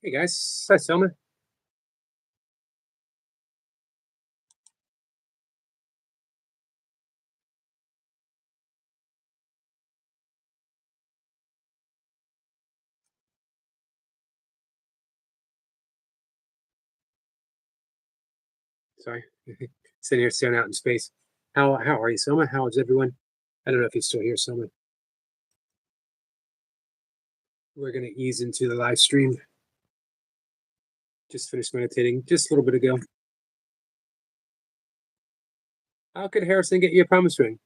Hey guys, hi Selma. Sorry, sitting here staring out in space. How are you, Selma? How is everyone? I don't know if you're still here, Selma. We're gonna ease into the live stream. Just finished meditating just a little bit ago. How could Harrison get you a promise ring?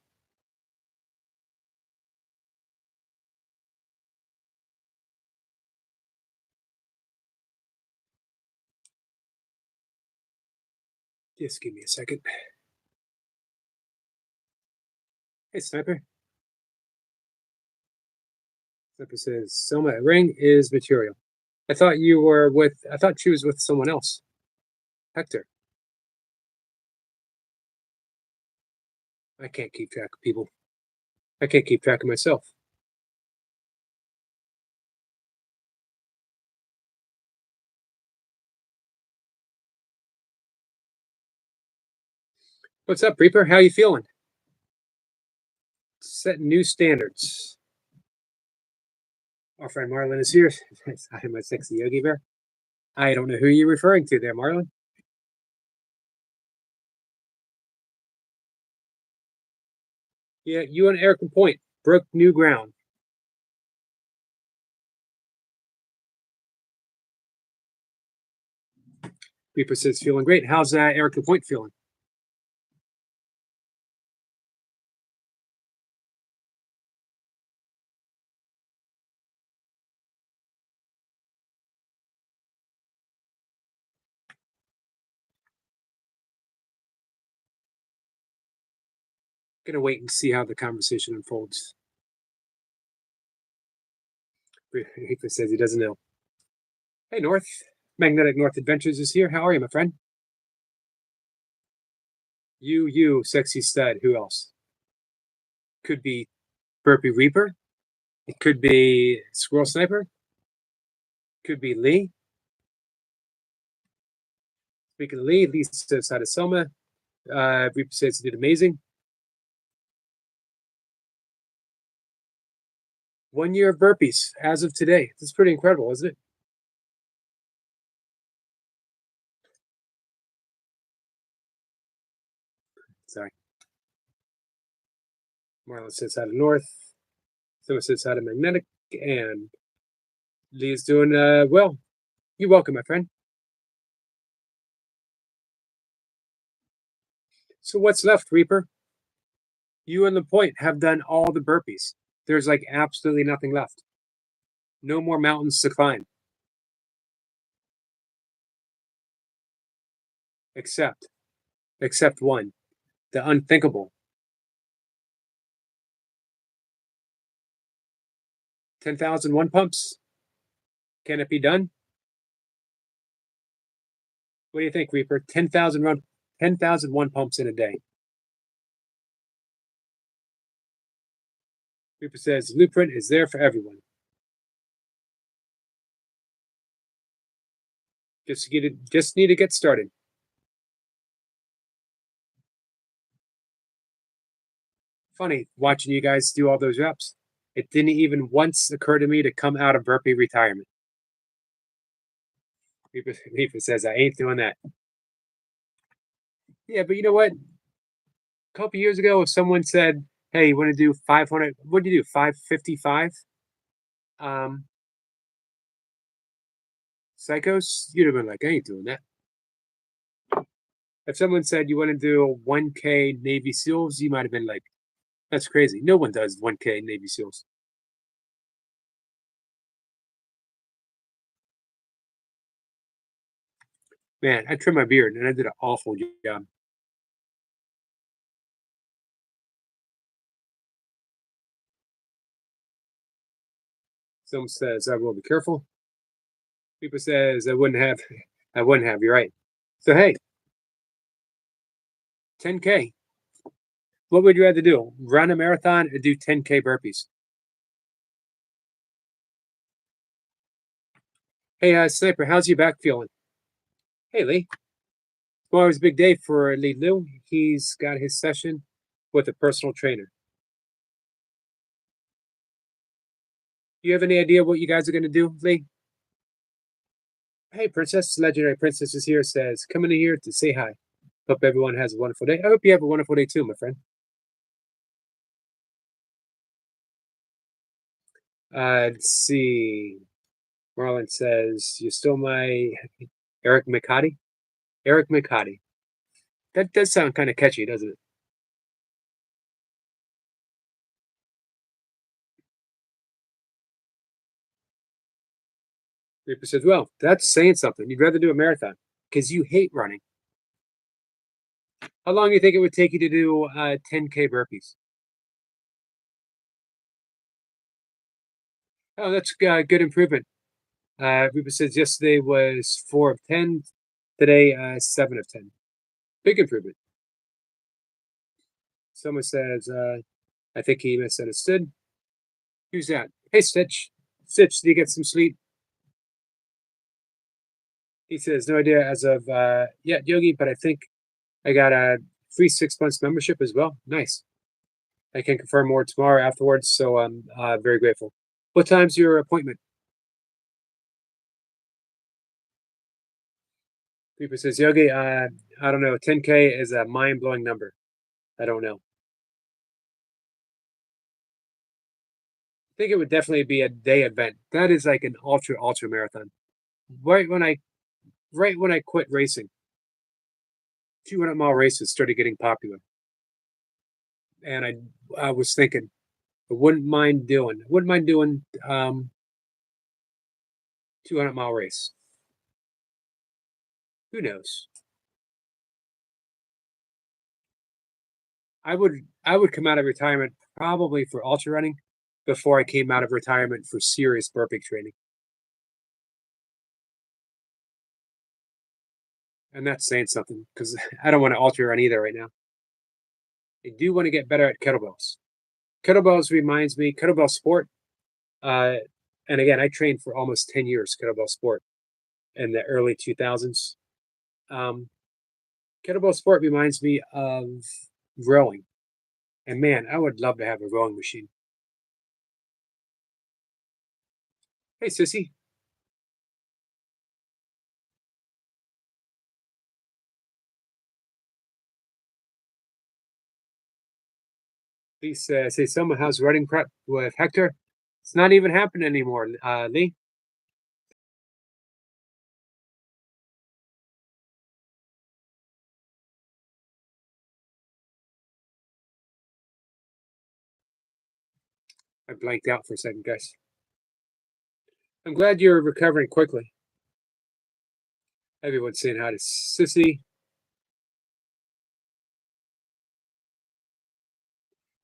Just give me a second. Hey, Sniper. Sniper says Selma, a ring is material. I thought you were with. I thought she was with someone else. Hector. I can't keep track of people. I can't keep track of myself. What's up, Reaper? How you feeling? Setting new standards. Our friend Marlon is here. I'm a sexy Yogi Bear. I don't know who you're referring to there, Marlon. Yeah, you and Eric Point broke new ground. Reaper says feeling great. How's Eric Point feeling? Gonna wait and see how the conversation unfolds. Reaper says he doesn't know. Hey, North. Magnetic North Adventures is here. How are you, my friend? You, sexy stud. Who else? Could be Burpee Reaper. It could be Squirrel Sniper. Could be Lee. Speaking of Lee says hi to Selma. Reaper says he did amazing. 1 year of burpees as of today. That's pretty incredible, isn't it? Sorry. Marlon says hi to North. Someone says hi to Magnetic. And Lee is doing well. You're welcome, my friend. So what's left, Reaper? You and the Point have done all the burpees. There's like absolutely nothing left. No more mountains to climb. Except one. The unthinkable. 10,000 one pumps. Can it be done? What do you think, Reaper? 10,000 one pumps in a day. Reaper says blueprint is there for everyone. Just need to get started. Funny watching you guys do all those reps. It didn't even once occur to me to come out of burpee retirement. Reaper says I ain't doing that. Yeah, but you know what? A couple years ago, if someone said, "Hey, you want to do 500? What do you do? 555?" Um, Psychos, you'd have been like, "I ain't doing that." If someone said you want to do 1K Navy SEALs, you might have been like, "That's crazy. No one does 1K Navy SEALs." Man, I trimmed my beard and I did an awful job. Someone says I will be careful. People says I wouldn't have. I wouldn't have. You're right. So hey, 10K. What would you rather do? Run a marathon or do 10K burpees? Hey, Sniper, how's your back feeling? Hey, Lee. Tomorrow's a big day for Lee Liu. He's got his session with a personal trainer. You have any idea what you guys are going to do, Lee? Hey, Princess, Legendary Princess is here, says, coming in here to say hi. Hope everyone has a wonderful day. I hope you have a wonderful day too, my friend. Let's see. Marlon says, you're still my Eric McCarty? Eric McCarty. That does sound kind of catchy, doesn't it? Reaper says, well, that's saying something. You'd rather do a marathon because you hate running. How long do you think it would take you to do 10K burpees? Oh, that's good improvement. Reaper says yesterday was 4 of 10. Today, 7 of 10. Big improvement. Someone says, I think he misunderstood. Who's that? Hey, Stitch. Stitch, did you get some sleep? He says, no idea as of yet, Yogi, but I think I got a free 6 months membership as well. Nice. I can confirm more tomorrow afterwards, so I'm very grateful. What time's your appointment? People says, Yogi, I don't know. 10K is a mind blowing number. I don't know. I think it would definitely be a day event. That is like an ultra marathon. Right when I right when I quit racing, 200-mile races started getting popular, and I was thinking I wouldn't mind doing 200-mile race. Who knows? I would come out of retirement probably for ultra running before I came out of retirement for serious burpee training. And that's saying something because I don't want to ultra run either right now. I do want to get better at kettlebells. Kettlebells reminds me kettlebell sport. Uh, and again, I trained for almost 10 years kettlebell sport in the early 2000s. Um, Kettlebell sport reminds me of rowing. And man, I would love to have a rowing machine. Hey, Sissy. Please say someone how's running prep with Hector. It's not even happening anymore, Lee. I blanked out for a second, guys. I'm glad you're recovering quickly. Everyone's saying hi to Sissy.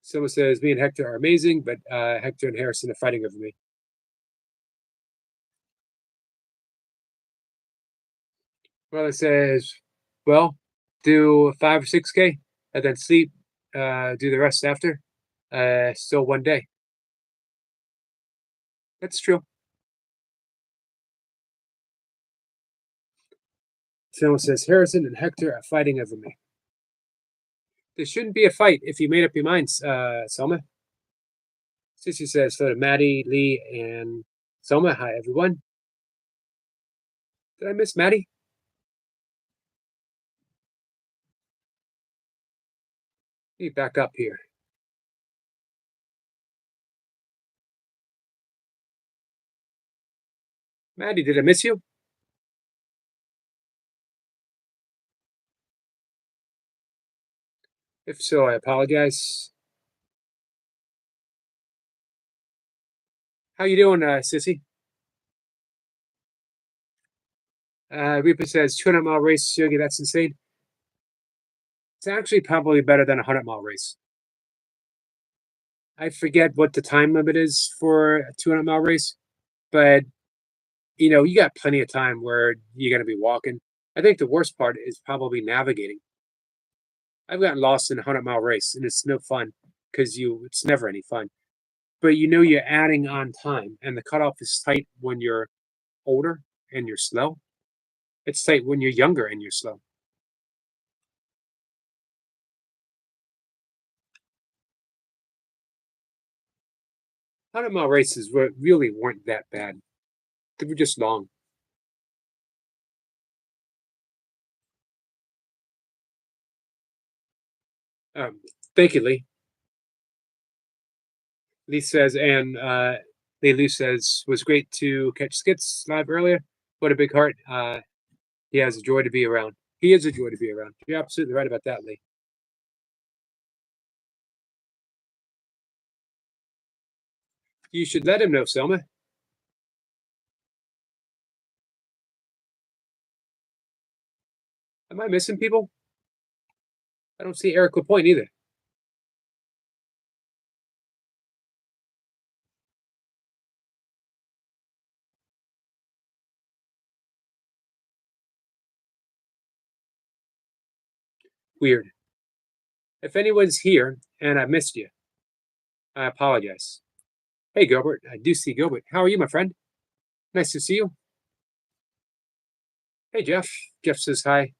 Someone says me and Hector are amazing, but Hector and Harrison are fighting over me. Well, it says, well, do 5 or 6K and then sleep, do the rest after. Still one day. That's true. Someone says Harrison and Hector are fighting over me. There shouldn't be a fight if you made up your minds, Selma. Sissy says so to Maddie, Lee, and Selma. Hi, everyone. Did I miss Maddie? Let me back up here. Maddie, did I miss you? If so, I apologize. How you doing, Sissy? Reaper says 200-mile race, Yogi. That's insane. It's actually probably better than a 100-mile race. I forget what the time limit is for a 200-mile race, but you got plenty of time where you're going to be walking. I think the worst part is probably navigating. I've gotten lost in a 100-mile race, and it's no fun because it's never any fun. But you're adding on time, and the cutoff is tight when you're older. and you're slow. It's tight when you're younger and you're slow. Hundred-mile races really weren't that bad. They were just long. Um, Thank you, Lee. Lee says, and Lee Lu says, was great to catch Skits live earlier. What a big heart. He has a joy to be around. He is a joy to be around. You're absolutely right about that, Lee. You should let him know, Selma. Am I missing people? I don't see Eric Lapointe either. Weird. If anyone's here and I missed you, I apologize. Hey, Gilbert. I do see Gilbert. How are you, my friend? Nice to see you. Hey, Jeff. Jeff says hi.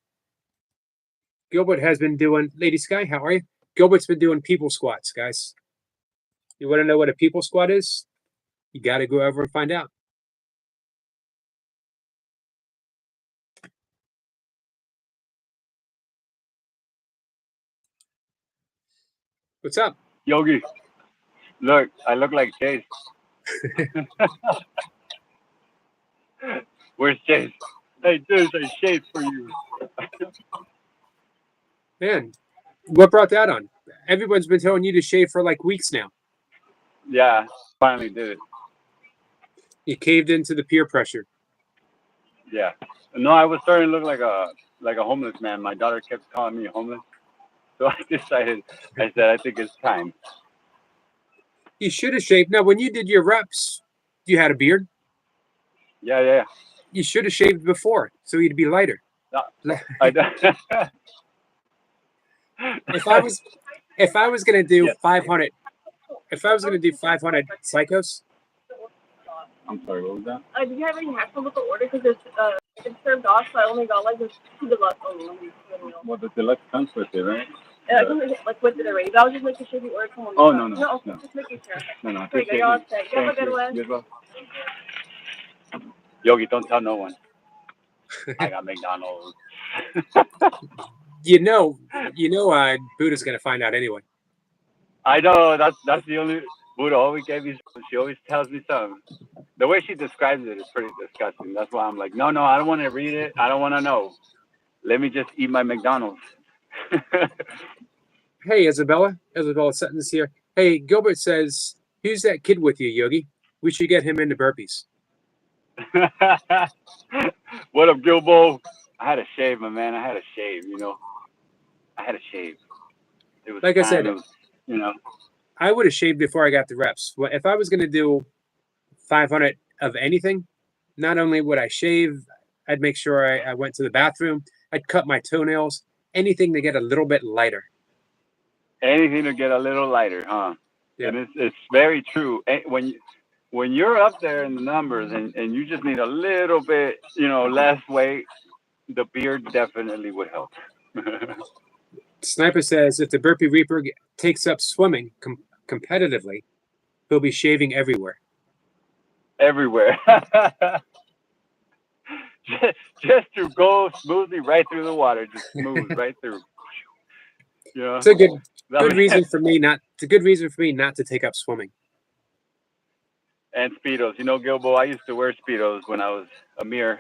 Gilbert has been doing, Lady Sky, how are you? Gilbert's been doing people squats, guys. You want to know what a people squat is? You got to go over and find out. What's up? Yogi, look, I look like Chase. Where's Chase? Hey, there's a shade for you. Man, what brought that on? Everyone's been telling you to shave for like weeks now. Yeah, finally did it. You caved into the peer pressure. Yeah. No, I was starting to look like a homeless man. My daughter kept calling me homeless. So I decided, I said, I think it's time. You should have shaved. Now, when you did your reps, you had a beard. Yeah. You should have shaved before, so you'd be lighter. If I was gonna do 500, if I was gonna do 500 psychos. I'm sorry, what was that? Did you have any hacks on with the order? Because it's served off, so I only got like this 2 deluxe only. Well, the deluxe comes with it, right? Yeah, I think like with it already. But I was just making sure the order come on. Oh, no. Just making sure. No. There you go. You're all set. You have a good one. Well. Yogi, don't tell no one. I got McDonald's. You know, Buddha's gonna find out anyway. I know, that's the only Buddha always gave me. She always tells me something. The way she describes it is pretty disgusting. That's why I'm like, no, I don't want to read it. I don't want to know. Let me just eat my McDonald's. Hey, Isabella Sutton's here. Hey, Gilbert says, who's that kid with you, Yogi? We should get him into burpees. What up, Gilbo? I had a shave, my man. I had a shave, you know. I had a shave. It was like I said, you know. I would have shaved before I got the reps. Well, if I was going to do 500 of anything, not only would I shave, I'd make sure I went to the bathroom. I'd cut my toenails, anything to get a little bit lighter. Anything to get a little lighter, huh? Yeah. And it's very true. When you're up there in the numbers and you just need a little bit, less weight, the beard definitely would help. Sniper says if the Burpee Reaper takes up swimming competitively, he'll be shaving everywhere. Everywhere. just to go smoothly right through the water, just smooth right through. Yeah. It's a good reason for me not. It's a good reason for me not to take up swimming. And Speedos, Gilbo. I used to wear Speedos when I was a mere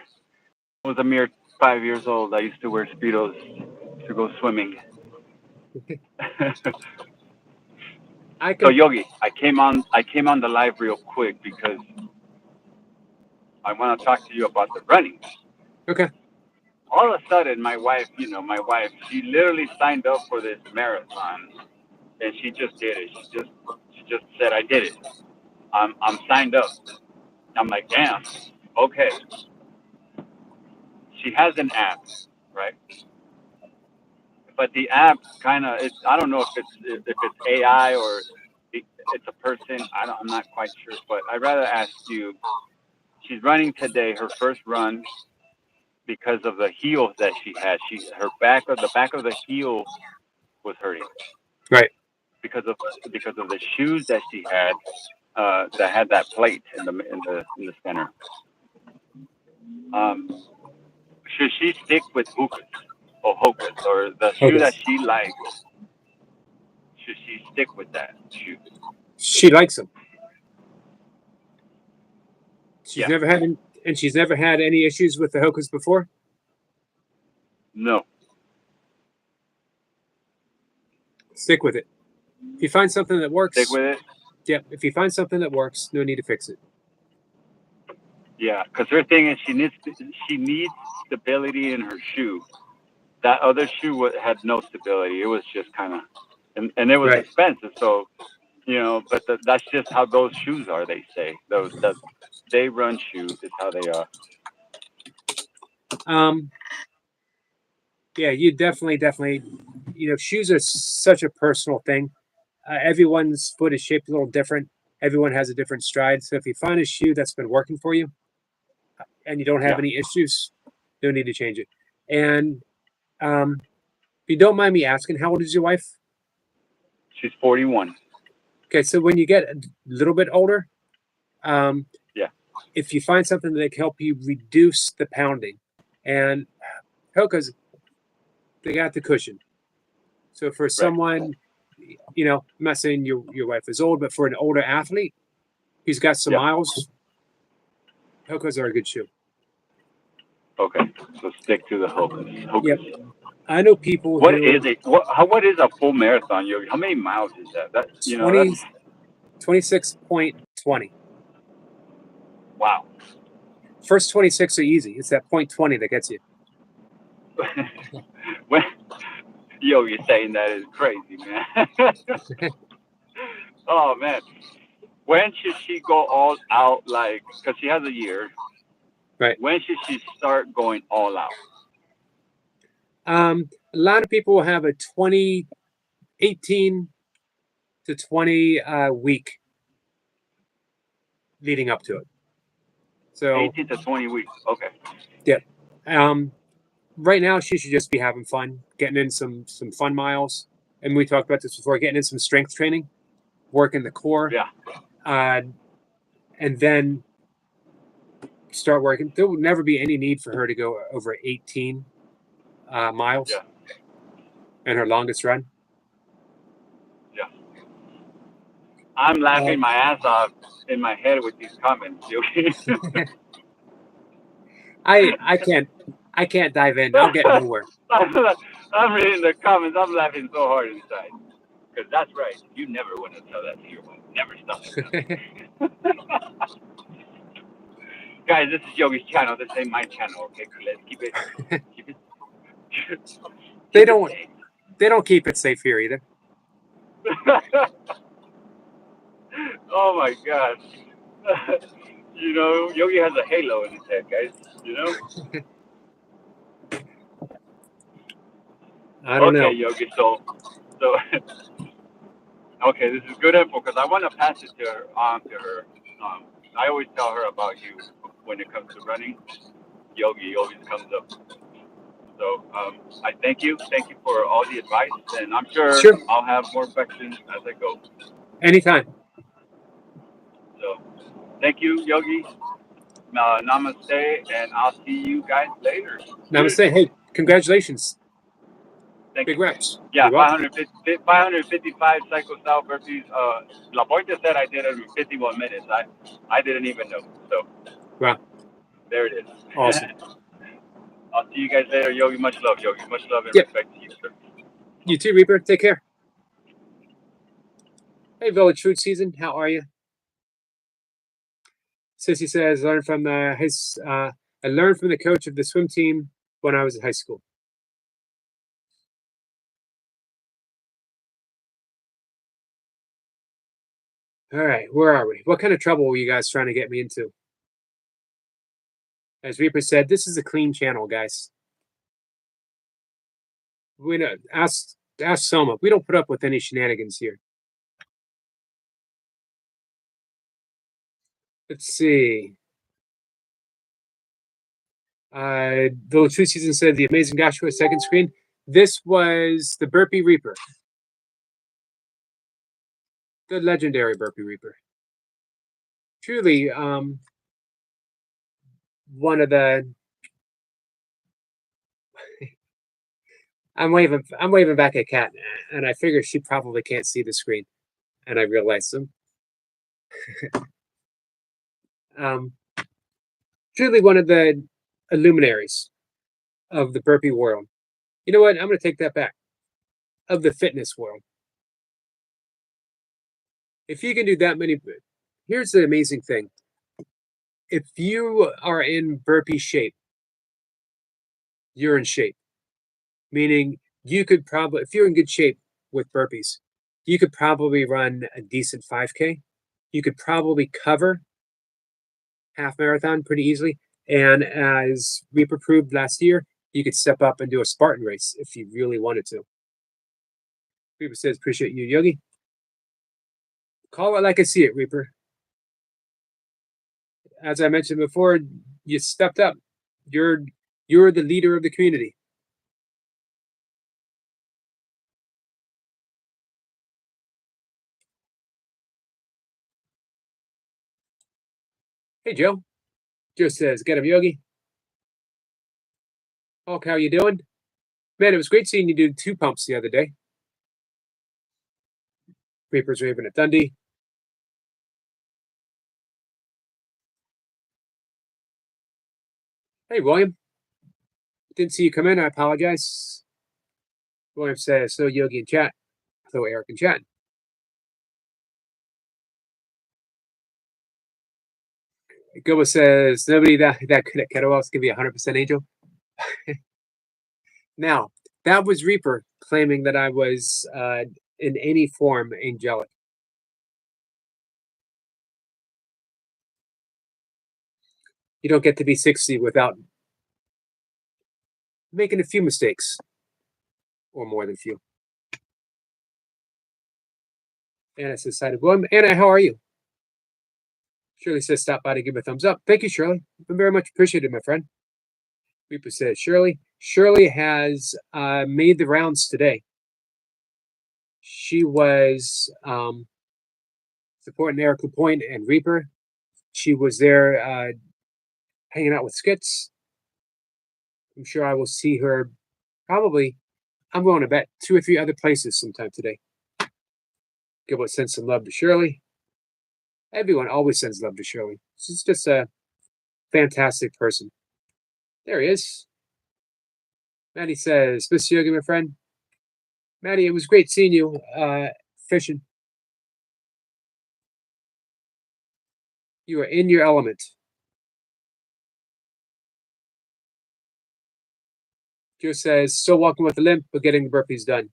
5 years old. I used to wear Speedos to go swimming. So Yogi, I came on the live real quick because I want to talk to you about the running. Okay. All of a sudden, my wife, she literally signed up for this marathon, and she just did it. She just said, "I did it. I'm signed up." I'm like, damn. Okay. She has an app, right? But the app kind of, I don't know if it's AI or it's a person. I'm not quite sure, but I'd rather ask you. she's running today, her first run, because of the heels that she had. The back of the heel was hurting. Right. Because of the shoes that she had that had that plate in the center. Should she stick with Hokas or the shoe that she likes? Should she stick with that shoe? She likes them. She's Yeah. never had, and she's never had any issues with the Hokas before. No. Stick with it. If you find something that works, Stick with it. Yeah. If you find something that works, no need to fix it. Yeah, because her thing is she needs stability in her shoe. That other shoe had no stability. It was just kind of, and it was Right. expensive. So, but that's just how those shoes are. They say those day run shoes is how they are. Yeah, you definitely, shoes are such a personal thing. Everyone's foot is shaped a little different. Everyone has a different stride. So if you find a shoe that's been working for you and you don't have any issues, no need to change it. And if you don't mind me asking, how old is your wife? She's 41. Okay, so when you get a little bit older, Yeah. if you find something that can help you reduce the pounding, and Hoka's, they got the cushion. So for someone, I'm not saying your wife is old, but for an older athlete who's got some miles, Hoka's are a good shoe. Okay, so stick to the Hokas. Yep. I know people. What is it? What is a full marathon, Yogi? How many miles is that? 26.20. Wow. First 26 are easy. It's that 0.20 that gets you. When Yogi saying that is crazy, man. Oh man, when should she go all out? Like, because she has a year. Right. When should she start going all out? A lot of people have a 18 to 20 week leading up to it. So 18 to 20 weeks. Okay. Yeah. Right now, she should just be having fun, getting in some fun miles. And we talked about this before, getting in some strength training, working the core. Yeah. And then start working. There will never be any need for her to go over 18 miles in her longest run. Yeah. I'm laughing my ass off in my head with these comments. I can't dive in. I'll get nowhere. I'm reading the comments. I'm laughing so hard inside. Because that's right. You never want to tell that to your wife. Never stop. Guys, this is Yogi's channel. This ain't my channel. Okay, let's keep it. They don't keep it safe here either. Oh my God. Yogi has a halo in his head, guys. I don't know. Okay, Yogi. So, okay, this is good info because I want to pass it to her. I always tell her about you when it comes to running. Yogi always comes up. So I thank you. Thank you for all the advice, and I'm sure I'll have more questions as I go. Anytime. So thank you, Yogi. Namaste, and I'll see you guys later. Namaste. Hey, congratulations. Thank Big you. reps. Yeah, 555 cycle style burpees. Laporte said I did it in 51 minutes. I didn't even know. So wow. There it is. Awesome. I'll see you guys later. Yogi, much love, Yogi. Much love and respect to you, sir. You too, Reaper. Take care. Hey, Village Food Season. How are you? Sissy says, I learned from the coach of the swim team when I was in high school. All right, where are we? What kind of trouble were you guys trying to get me into? As Reaper said, this is a clean channel, guys. We know. Ask Soma. We don't put up with any shenanigans here. Let's see. The Latrue Season said the Amazing Joshua second screen. This was the Burpee Reaper. The legendary Burpee Reaper. Truly, one of the. I'm waving back at Kat, and I figure she probably can't see the screen, and I realized them. Truly one of the luminaries of the burpee world. You know what? I'm going to take that back. Of the fitness world. If you can do that many, here's the amazing thing. If you are in burpee shape, you're in shape. Meaning you could probably, if you're in good shape with burpees, you could probably run a decent 5K. You could probably cover half marathon pretty easily. And as Reaper proved last year, you could step up and do a Spartan race if you really wanted to. Reaper says, appreciate you, Yogi. Call it like I see it, Reaper. As I mentioned before, you stepped up. You're the leader of the community. Hey, Joe. Joe says, get him, Yogi. Hulk, how you doing? Man, it was great seeing you do 2 pumps the other day. Reaper's raving at Dundee. Hey, William. Didn't see you come in. I apologize. William says, so Yogi in chat. So Eric in chat. Gilbert says, nobody that good at kettlebells can be 100% angel. Now, that was Reaper claiming that I was in any form angelic. You don't get to be 60 without making a few mistakes, or more than few. Anna says, "Side of William." Anna, how are you? Shirley says, stop by to give a thumbs up. Thank you, Shirley. Been very much appreciated, my friend. Reaper says, Shirley. Shirley has made the rounds today. She was supporting Eric LaPointe and Reaper. She was there hanging out with Skits. I'm sure I will see her probably, I'm going to bet 2 or 3 other places sometime today. Gilbert sends some love to Shirley. Everyone always sends love to Shirley. She's just a fantastic person. There he is. Maddie says, Miss Yogi, my friend. Maddie, it was great seeing you fishing. You are in your element. Joe says, still walking with a limp, but getting the burpees done.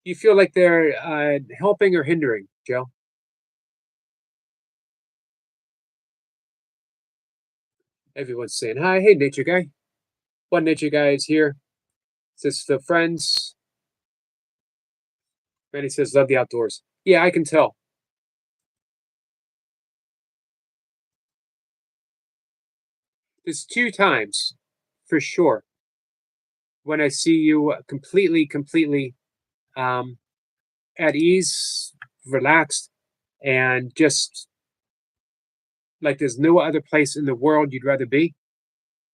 Do you feel like they're helping or hindering, Joe? Everyone's saying hi. Hey, Nature Guy. One Nature Guy is here. Says the friends. Manny says, love the outdoors. Yeah, I can tell. There's 2 times, for sure, when I see you completely at ease, relaxed, and just like there's no other place in the world you'd rather be.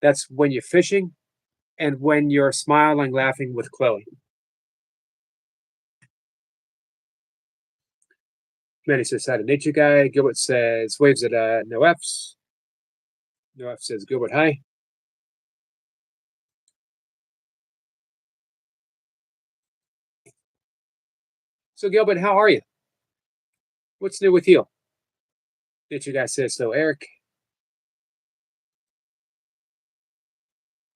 That's when you're fishing and when you're smiling, laughing with Chloe. Manny says, hi to Nature Guy. Gilbert says, waves at no F's. No F says, Gilbert, hi. So, Gilbert, how are you? What's new with you? Nature Guy says, so, Eric.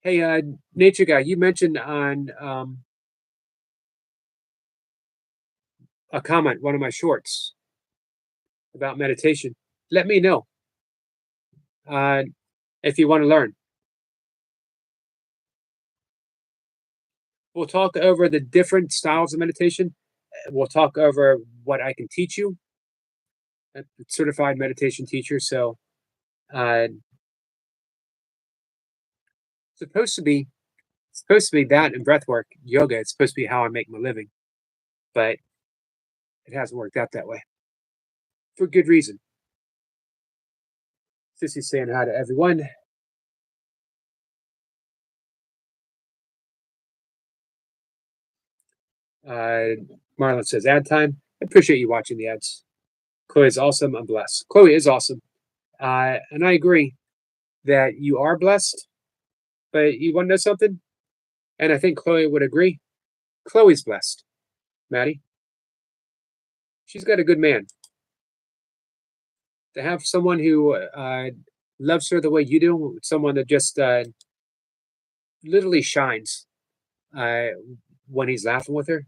Hey, Nature Guy, you mentioned on a comment, one of my shorts, about meditation. Let me know if you want to learn. We'll talk over the different styles of meditation. We'll talk over what I can teach you. I'm a certified meditation teacher, so supposed to be that and breath work, yoga. It's supposed to be how I make my living, but it hasn't worked out that way for good reason. Sissy's saying hi to everyone. Marlon says ad time. I appreciate you watching the ads. Chloe is awesome. I'm blessed. Chloe is awesome. And I agree that you are blessed, but you want to know something? And I think Chloe would agree. Chloe's blessed. Maddie. She's got a good man. To have someone who loves her the way you do, someone that just literally shines when he's laughing with her.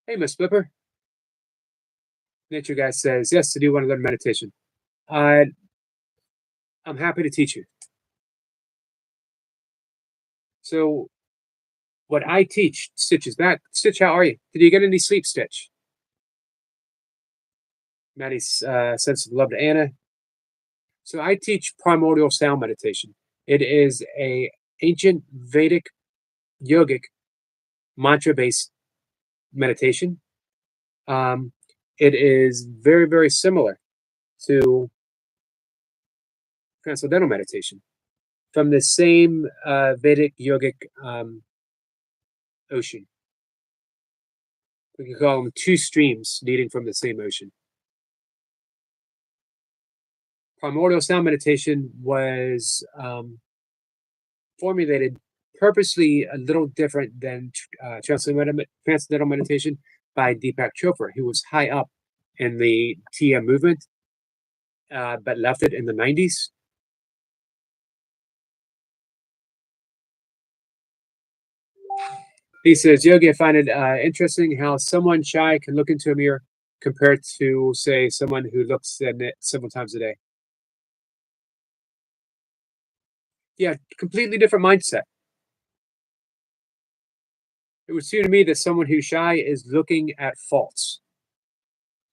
Hey, Miss Flipper. Nature Guy says, yes, I do want to learn meditation. I'm happy to teach you. So what I teach, Stitch is back. Stitch, how are you? Did you get any sleep, Stitch? Maddie's sense of love to Anna. So I teach primordial sound meditation. It is a ancient Vedic yogic mantra-based meditation. It is very, very similar to transcendental meditation from the same Vedic yogic ocean. We can call them two streams leading from the same ocean. Primordial sound meditation was formulated purposely a little different than transcendental meditation by Deepak Chopra, who was high up in the TM movement, but left it in the 90s. He says, Yogi, I find it interesting how someone shy can look into a mirror compared to, say, someone who looks in it several times a day. Yeah, completely different mindset. It would seem to me that someone who's shy is looking at faults,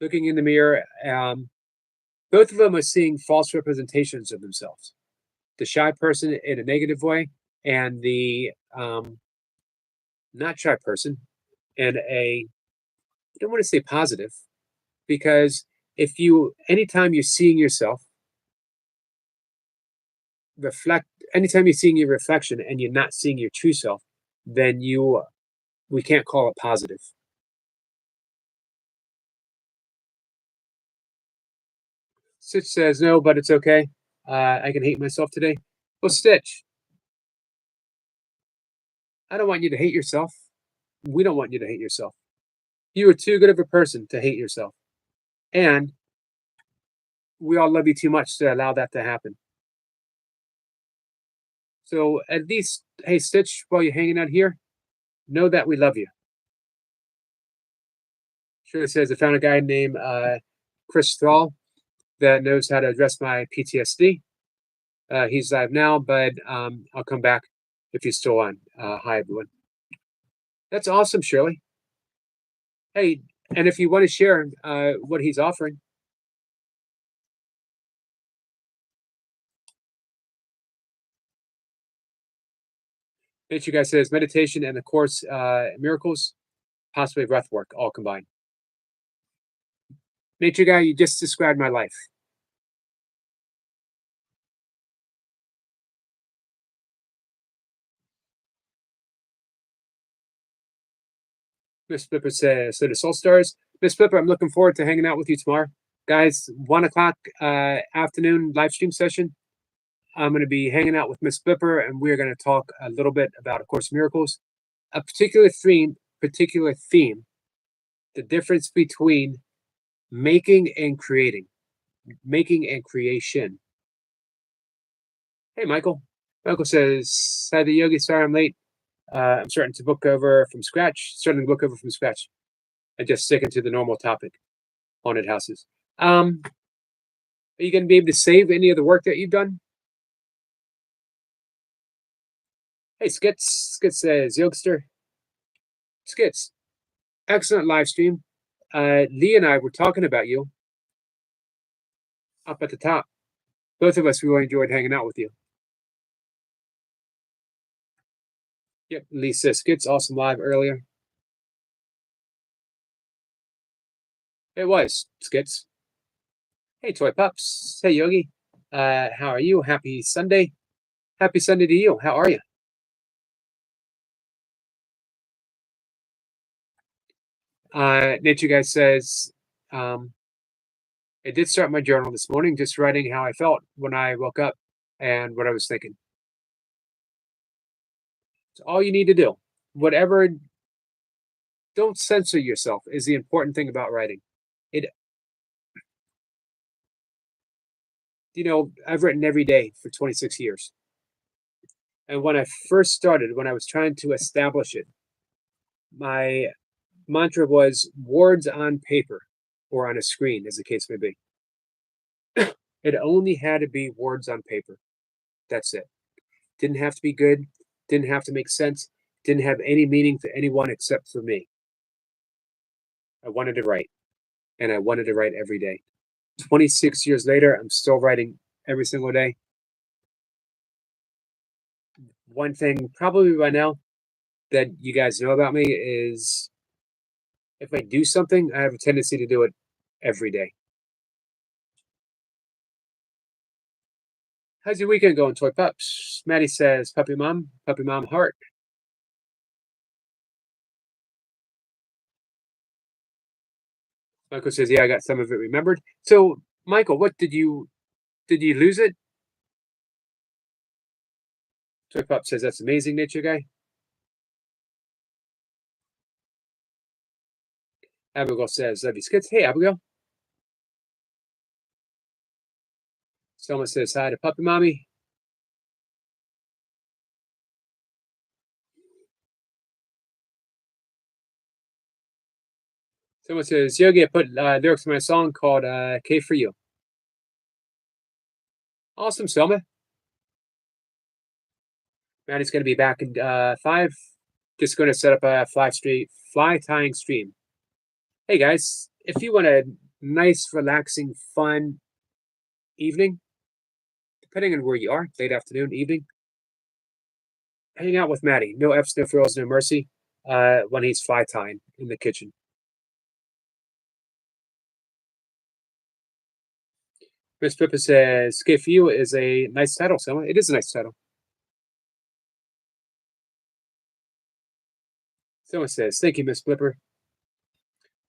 looking in the mirror. Both of them are seeing false representations of themselves. The shy person in a negative way, and the not shy person in I don't want to say positive, because anytime you're seeing yourself anytime you're seeing your reflection and you're not seeing your true self, then we can't call it positive. Stitch says, no, but it's okay. I can hate myself today. Well, Stitch, I don't want you to hate yourself. We don't want you to hate yourself. You are too good of a person to hate yourself. And we all love you too much to allow that to happen. So at least, hey, Stitch, while you're hanging out here, know that we love you. Sure says, I found a guy named Chris Thrall that knows how to address my PTSD. He's live now, but I'll come back if he's still on. Hi, everyone. That's awesome, Shirley. Hey, and if you want to share what he's offering. Nature Guy says, meditation and, of course, miracles, possibly breath work, all combined. Nature Guy, you just described my life. Miss Flipper says, so the Soul Stars. Miss Flipper, I'm looking forward to hanging out with you tomorrow. Guys, 1 o'clock afternoon live stream session. I'm going to be hanging out with Miss Flipper, and we're going to talk a little bit about A Course in Miracles. A particular theme, the difference between making and creating. Making and creation. Hey, Michael. Michael says, hi, the Yogi. Sorry I'm late. I'm starting to book over from scratch. And just sticking to the normal topic, haunted houses. Are you going to be able to save any of the work that you've done? Hey, Skits says, Yogster. Skits, excellent live stream. Lee and I were talking about you up at the top. Both of us really enjoyed hanging out with you. Yep, Lisa Skits awesome live earlier. It was Skits. Hey, Toy Pups. Hey, Yogi. How are you? Happy Sunday. Happy Sunday to you. How are you? Nature Guy says, I did start my journal this morning, just writing how I felt when I woke up and what I was thinking. It's all you need to do. Whatever, don't censor yourself is the important thing about writing. I've written every day for 26 years. And when I first started, when I was trying to establish it, my mantra was words on paper or on a screen, as the case may be. It only had to be words on paper. That's it. Didn't have to be good, didn't have to make sense, didn't have any meaning to anyone except for me. I wanted to write, and I wanted to write every day. 26 years later, I'm still writing every single day. One thing probably by now that you guys know about me is if I do something, I have a tendency to do it every day. How's your weekend going, Toy Pups? Maddie says, puppy mom heart. Michael says, yeah, I got some of it remembered. So, Michael, what did you lose it? Toy Pup says, that's amazing, Nature Guy. Abigail says, love you, Skits. Hey, Abigail. Selma says, hi to Puppy Mommy. Someone says, Yogi, I put lyrics to my song called K for You. Awesome, Selma. Maddie's going to be back in 5. Just going to set up a fly tying stream. Hey, guys, if you want a nice, relaxing, fun evening, depending on where you are, late afternoon, evening, hang out with Maddie. No F's, no frills, no mercy when he's fly tying in the kitchen. Miss Pippa says, Skate for You is a nice title, Selma. It is a nice title. Someone says, thank you, Miss Flipper.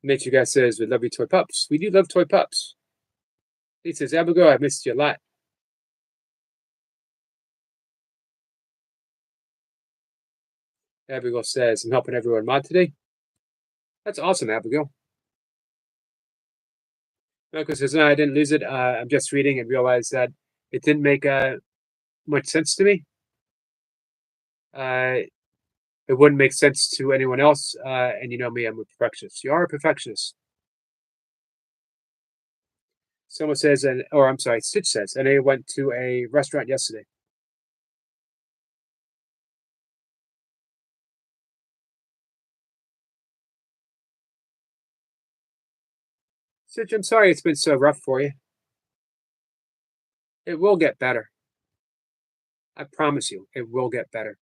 Nature Guy says, we love you, Toy Pups. We do love Toy Pups. He says, Abigail, I missed you a lot. Abigail says, I'm helping everyone mod today. That's awesome, Abigail. Michael says, no, I didn't lose it. I'm just reading and realized that it didn't make much sense to me. It wouldn't make sense to anyone else. And you know me, I'm a perfectionist. You are a perfectionist. Someone says, Stitch says, and I went to a restaurant yesterday. Stitch, I'm sorry it's been so rough for you. It will get better. I promise you, it will get better.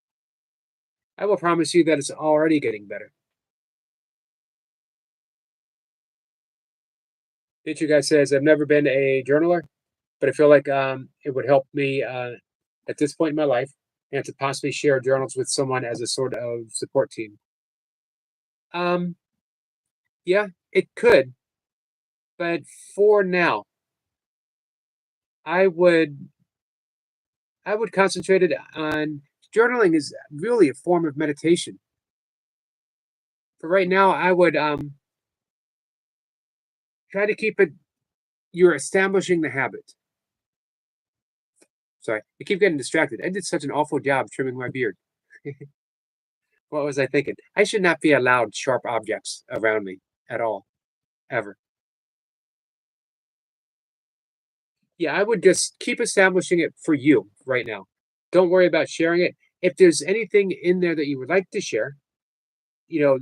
I will promise you that it's already getting better. Nature Guy says, I've never been a journaler, but I feel like it would help me at this point in my life and to possibly share journals with someone as a sort of support team. Yeah, it could, but for now, I would concentrate it on journaling is really a form of meditation. For right now, I would try to keep it. You're establishing the habit. Sorry, I keep getting distracted. I did such an awful job trimming my beard. What was I thinking? I should not be allowed sharp objects around me at all, ever. Yeah, I would just keep establishing it for you right now. Don't worry about sharing it. If there's anything in there that you would like to share, a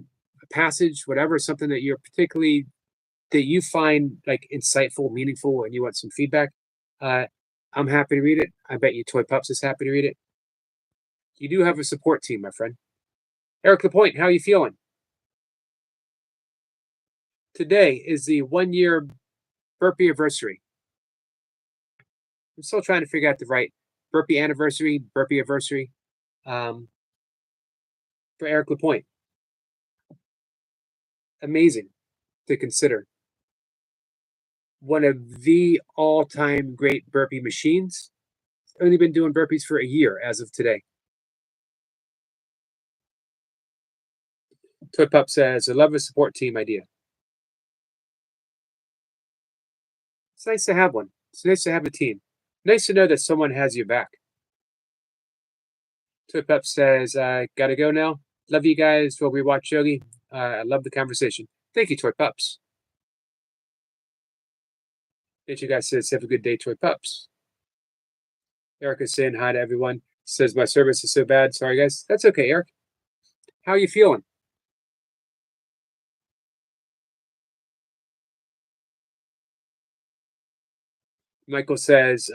passage, whatever, something that you're particularly that you find like insightful, meaningful, and you want some feedback, I'm happy to read it. I bet you Toy Pups is happy to read it. You do have a support team, my friend. Eric Lapointe, how are you feeling? Today is the 1 year burpee anniversary. I'm still trying to figure out the right burpee anniversary, burpee anniversary for Eric Lapointe. Amazing to consider. One of the all-time great burpee machines. Only been doing burpees for a year as of today. Toy Pup says, I love a support team idea. It's nice to have one. It's nice to have a team. Nice to know that someone has your back. Toy Pup says, gotta go now. Love you guys while we watch Yogi. I love the conversation. Thank you, Toy Pups. Thank you guys says, have a good day, Toy Pups. Erica's saying hi to everyone. Says, my service is so bad. Sorry, guys. That's okay, Eric. How are you feeling? Michael says,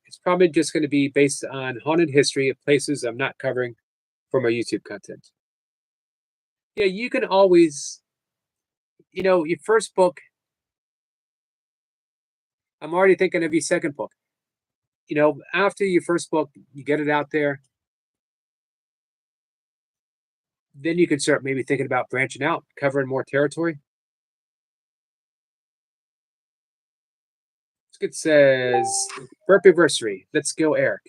it's probably just going to be based on haunted history of places I'm not covering for my YouTube content. Yeah, you can always, your first book, I'm already thinking of your second book. After your first book, you get it out there. Then you can start maybe thinking about branching out, covering more territory. It says, burpee-versary. Let's go, Eric.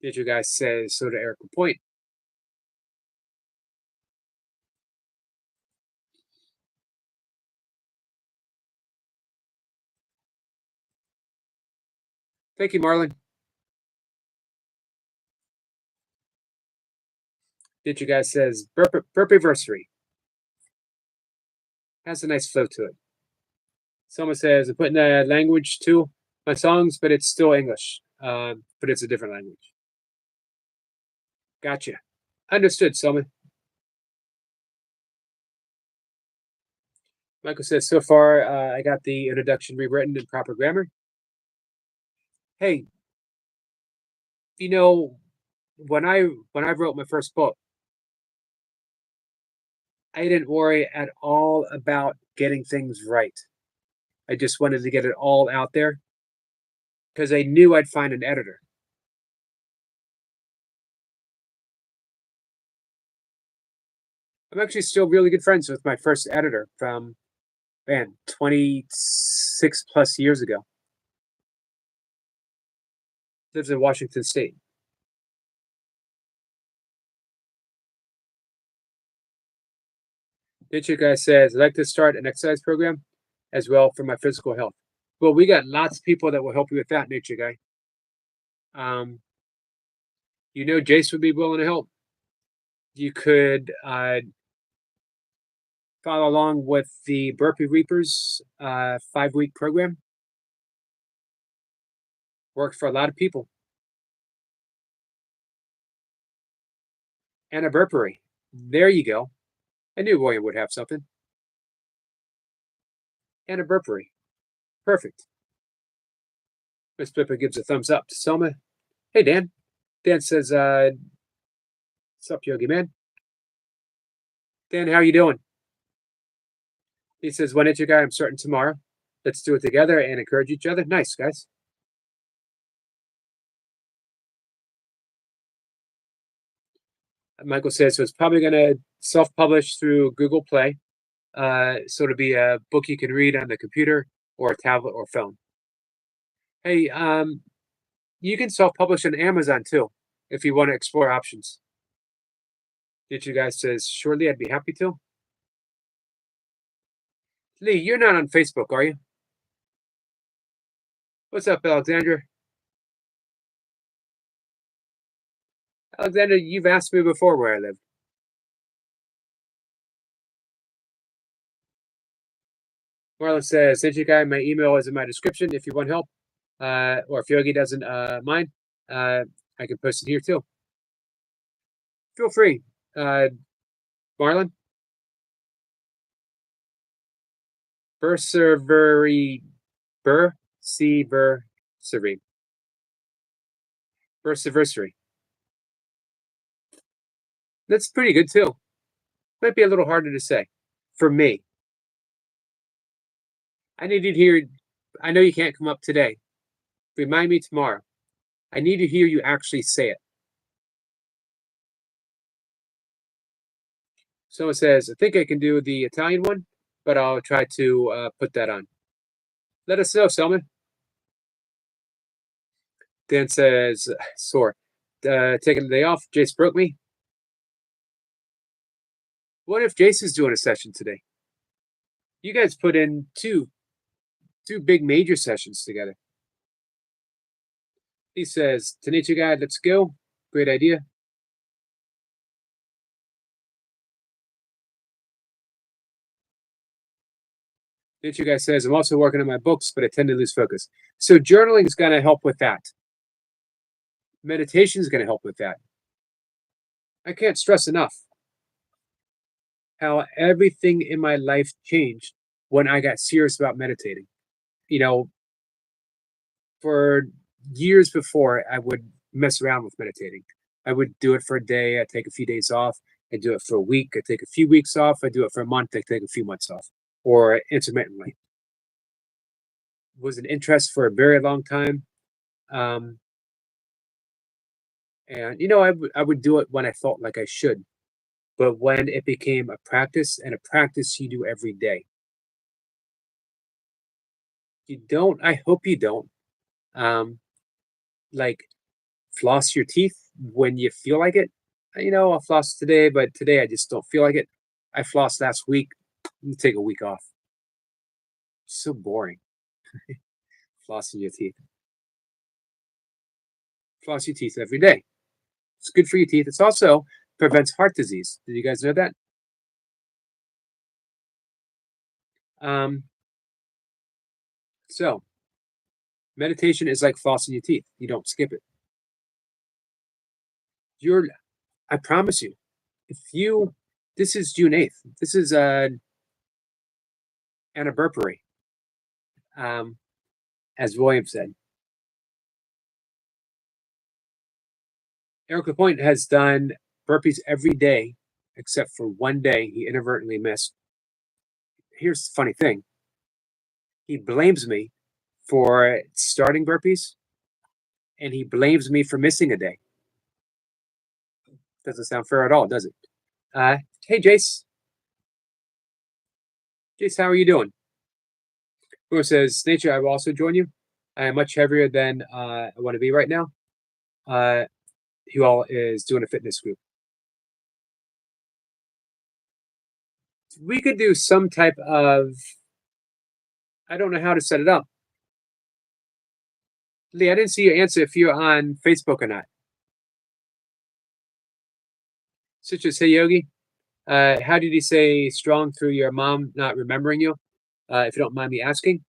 Did you guys say so to Eric Lapointe? Thank you, Marlon. Did you guys says burpee-versary. Has a nice flow to it. Someone says, I'm putting the language to my songs, but it's still English. But it's a different language. Gotcha. Understood, Selma. Michael says, so far, I got the introduction rewritten in proper grammar. Hey, when I wrote my first book, I didn't worry at all about getting things right. I just wanted to get it all out there because I knew I'd find an editor. I'm actually still really good friends with my first editor from, 26 plus years ago. Lives in Washington State. Nature Guy says, I'd like to start an exercise program as well for my physical health. Well, we got lots of people that will help you with that, Nature Guy. Jace would be willing to help. You could follow along with the Burpee Reapers 5-week program. Works for a lot of people. And a burpery. There you go. I knew William would have something. And a burpery. Perfect. Miss Pippa gives a thumbs up to Selma. Hey, Dan. Dan says, what's up, Yogi Man? Dan, how you doing? He says, when it's your guy, I'm starting tomorrow. Let's do it together and encourage each other. Nice, guys. Michael says, so it's probably going to self-publish through Google Play. So it'll be a book you can read on the computer or a tablet or phone. Hey, you can self-publish on Amazon too, if you want to explore options. Did you guys says, surely I'd be happy to. Lee, you're not on Facebook, are you? What's up, Alexandra? Alexandra, you've asked me before where I live. Marlon says, "Thank you, guy. My email is in my description if you want help, or if Yogi doesn't mind, I can post it here too. Feel free, Marlon. Bursevery. Bursiversary. That's pretty good too. Might be a little harder to say for me. I need to hear. I know you can't come up today. Remind me tomorrow. I need to hear you actually say it. Someone says, I think I can do the Italian one, but I'll try to put that on. Let us know, Selman. Dan says, sore. Taking the day off. Jace broke me. What if Jace is doing a session today? You guys put in two big major sessions together. He says, Tanisha guy, let's go. Great idea. Tanisha guy says, I'm also working on my books, but I tend to lose focus. So journaling is going to help with that. Meditation is going to help with that. I can't stress enough how everything in my life changed when I got serious about meditating. You know, for years before, I would mess around with meditating. I would do it for a day. I'd take a few days off. I'd do it for a week. I'd take a few weeks off. I'd do it for a month. I'd take a few months off, or intermittently. It was an interest for a very long time. And I would do it when I felt like I should. But when it became a practice, and a practice you do every day, you don't, I hope you don't, like floss your teeth when you feel like it. I'll floss today, but today I just don't feel like it. I flossed last week. You take a week off. It's so boring. Flossing your teeth. Floss your teeth every day. It's good for your teeth. It's also prevents heart disease. Did you guys know that? So meditation is like flossing your teeth. You don't skip it. I promise you, this is June 8th. This is anniversary, as William said. Eric Lapointe has done burpees every day, except for one day he inadvertently missed. Here's the funny thing. He blames me for starting burpees, and he blames me for missing a day. Doesn't sound fair at all, does it? Hey, Jace. Jace, how are you doing? Who says, Nature, I will also join you. I am much heavier than I want to be right now. Who all is doing a fitness group. We could do some type of, I don't know how to set it up. Lee, I didn't see your answer if you're on Facebook or not. Citrus, hey Yogi. How did he say strong through your mom not remembering you? If you don't mind me asking.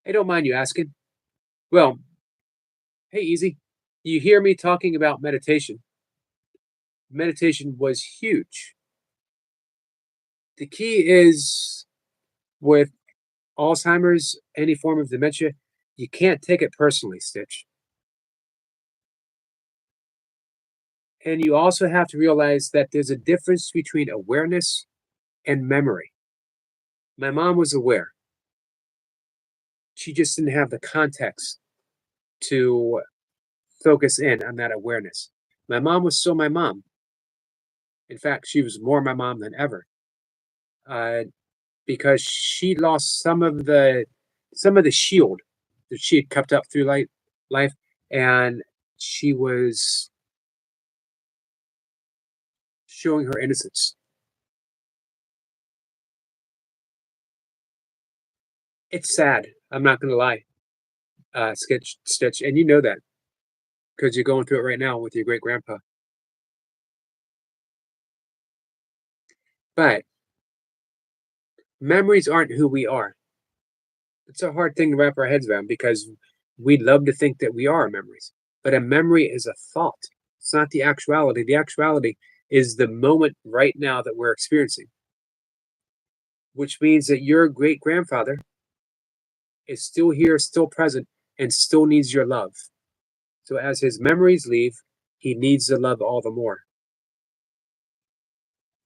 I don't mind you asking. Well, hey, Easy. You hear me talking about meditation. Meditation was huge. The key is with Alzheimer's, any form of dementia, you can't take it personally, Stitch. And you also have to realize that there's a difference between awareness and memory. My mom was aware. She just didn't have the context to focus in on that awareness. My mom was still my mom. In fact, she was more my mom than ever, because she lost some of the shield that she had kept up through life, and she was showing her innocence. It's sad. I'm not going to lie, Stitch, and you know that because you're going through it right now with your great grandpa. But memories aren't who we are. It's a hard thing to wrap our heads around because we love to think that we are memories. But a memory is a thought. It's not the actuality. The actuality is the moment right now that we're experiencing, which means that your great grandfather is still here, still present, and still needs your love. So as his memories leave, he needs the love all the more.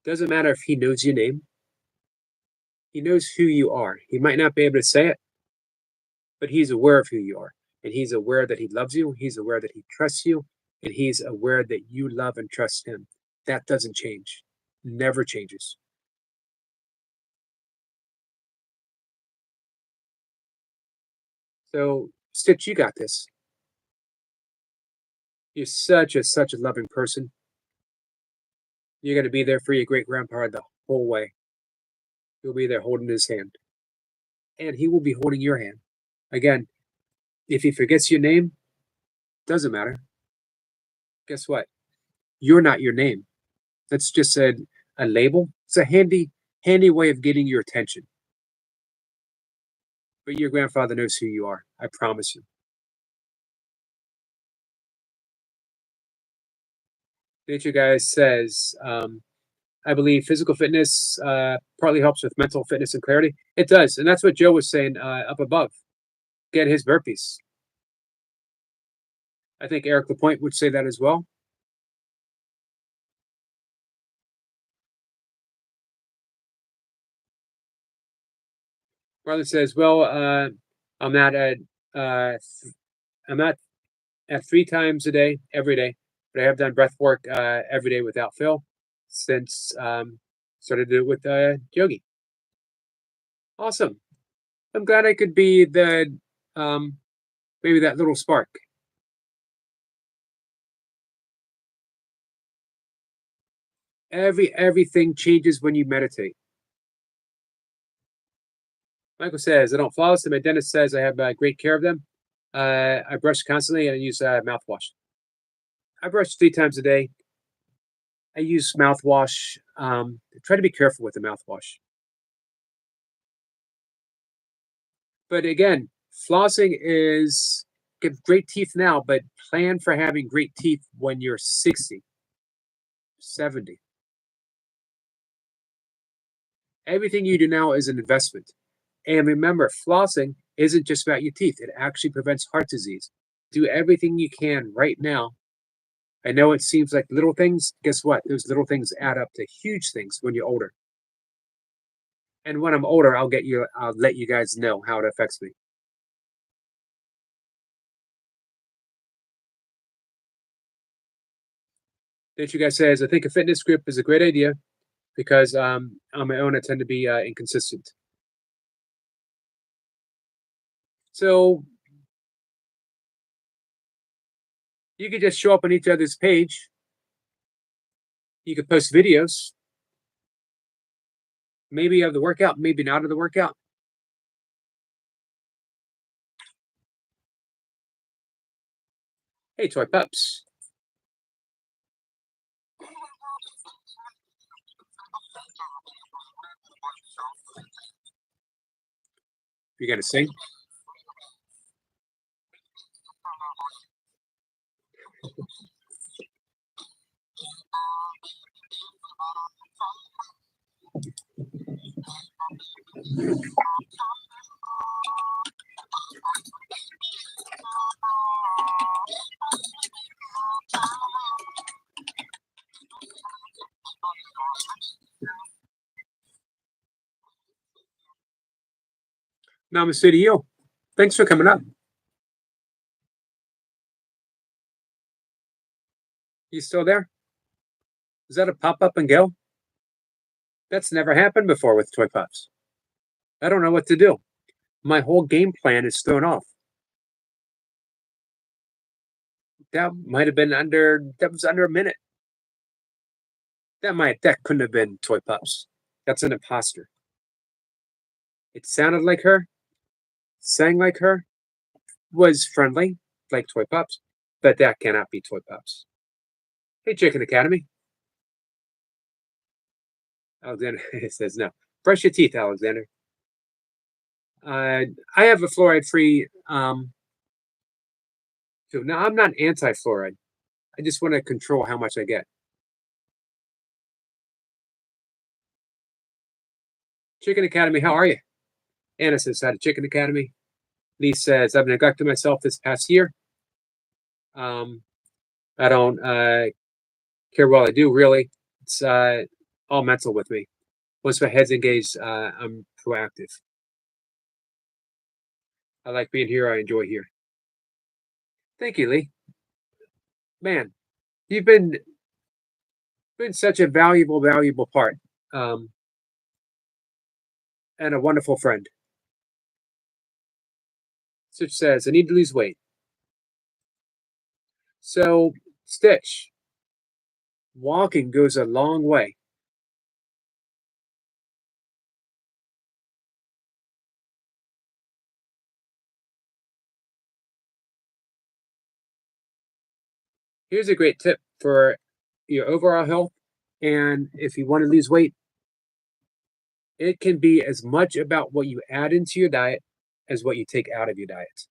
Doesn't matter if he knows your name. He knows who you are. He might not be able to say it, but he's aware of who you are. And he's aware that he loves you. He's aware that he trusts you. And he's aware that you love and trust him. That doesn't change. Never changes. So, Stitch, you got this. You're such a loving person. You're going to be there for your great grandpa the whole way. You'll be there holding his hand. And he will be holding your hand. Again, if he forgets your name, doesn't matter. Guess what? You're not your name. That's just a label. It's a handy way of getting your attention. But your grandfather knows who you are. I promise you. Nature Guy says, I believe physical fitness partly helps with mental fitness and clarity. It does. And that's what Joe was saying up above. Get his burpees. I think Eric Lapointe would say that as well. Marlon says, well, I'm not at 3 times a day, every day, but I have done breath work every day without fail since started to do it with Yogi. Awesome. I'm glad I could be the maybe that little spark. Everything changes when you meditate. Michael says, I don't floss, and my dentist says I have great care of them. I brush constantly and I use mouthwash. I brush 3 times a day. I use mouthwash. Try to be careful with the mouthwash. But again, flossing is get great teeth now, but plan for having great teeth when you're 60, 70. Everything you do now is an investment. And remember, flossing isn't just about your teeth. It actually prevents heart disease. Do everything you can right now. I know it seems like little things. Guess what? Those little things add up to huge things when you're older. And when I'm older, I'll let you guys know how it affects me. Nature Guy says, I think a fitness group is a great idea because on my own, I tend to be inconsistent. So you could just show up on each other's page. You could post videos. Maybe of the workout, maybe not of the workout. Hey, Toy Pups. You gonna sing? Namaste to you. Thanks for coming up. You still there? Is that a pop up and go? That's never happened before with Toy Pups. I don't know what to do. My whole game plan is thrown off. That might have been that was under a minute. That couldn't have been Toy Pups. That's an imposter. It sounded like her, sang like her, was friendly, like Toy Pups, but that cannot be Toy Pups. Hey, Chicken Academy. Alexander says no. Brush your teeth, Alexander. I have a fluoride-free. So now I'm not anti-fluoride. I just want to control how much I get. Chicken Academy, how are you? Anna says, "Had a Chicken Academy." Lee says, "I've neglected myself this past year. I don't care what I do, really. It's all mental with me. Once my head's engaged, I'm proactive. I like being here. I enjoy here. Thank you, Lee. Man, you've been such a valuable part, um, and a wonderful friend. Stitch says, I need to lose weight. So, Stitch, walking goes a long way. Here's a great tip for your overall health. And if you want to lose weight, it can be as much about what you add into your diet as what you take out of your diet.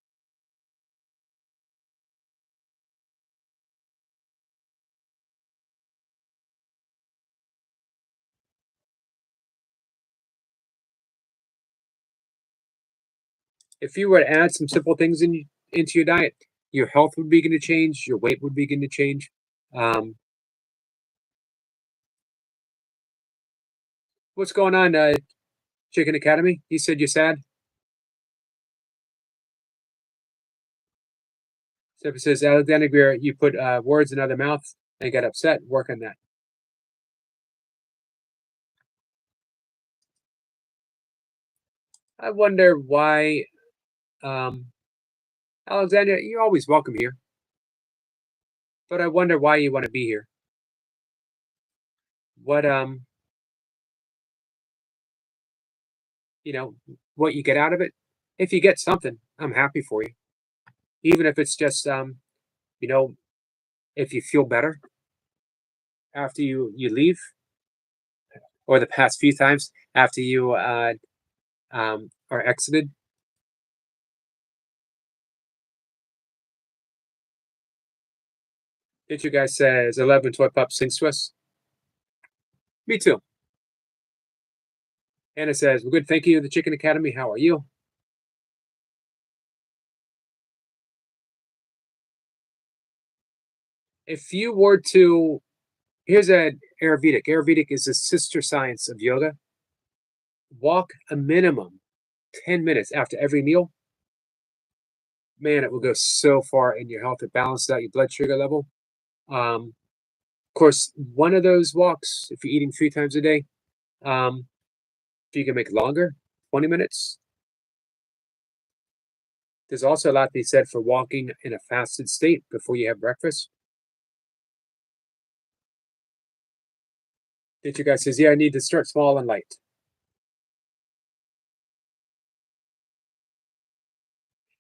If you were to add some simple things into your diet, your health would begin to change, your weight would begin to change. Um, what's going on, Chicken Academy? You said you're sad? So if it says Alexander Greer, you put words in other mouth and got upset, work on that. I wonder why, um, Alexander, you're always welcome here, but I wonder why you want to be here. What, you know, what you get out of it? If you get something, I'm happy for you. Even if it's just, you know, if you feel better after you leave, or the past few times after you are exited. Did you guys says 11 toy pup sings to us? Me too. Anna says, well, good, thank you, the Chicken Academy. How are you? If you were to, here's an Ayurvedic. Ayurvedic is the sister science of yoga. Walk a minimum 10 minutes after every meal. Man, it will go so far in your health. It balances out your blood sugar level. Of course, one of those walks, if you're eating 3 times a day, if you can make it longer, 20 minutes. There's also a lot to be said for walking in a fasted state before you have breakfast. Teacher guy says, yeah, I need to start small and light.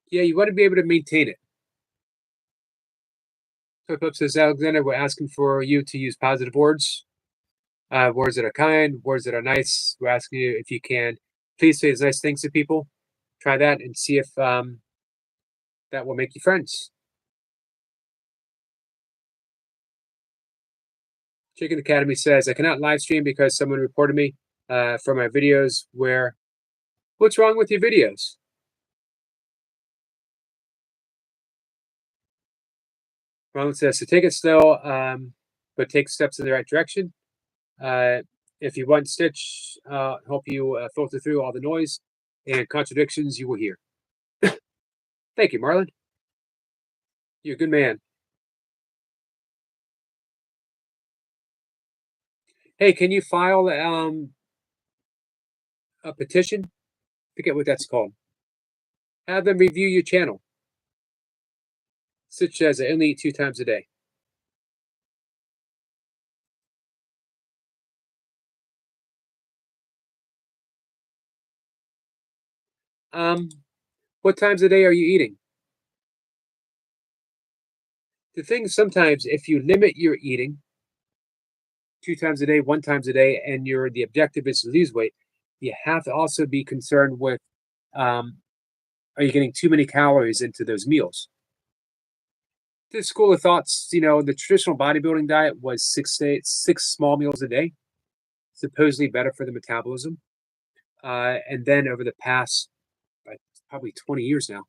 Yeah, you want to be able to maintain it. Flip says, Alexander, we're asking for you to use positive words, words that are kind, words that are nice. We're asking you if you can please say nice things to people. Try that and see if that will make you friends. Chicken Academy says, I cannot live stream because someone reported me for my videos where, what's wrong with your videos? Ronald says, so take it slow, but take steps in the right direction. If you want Stitch, help you filter through all the noise and contradictions you will hear. Thank you, Marlon. You're a good man. Hey, can you file a petition? Forget what that's called. Have them review your channel. Stitch says, I only eat 2 times a day. What times a day are you eating? The thing sometimes, if you limit your eating 2 times a day, 1 time a day, and the objective is to lose weight, you have to also be concerned with, are you getting too many calories into those meals? The school of thoughts, the traditional bodybuilding diet was 6 small meals a day, supposedly better for the metabolism. And then over the past probably 20 years now,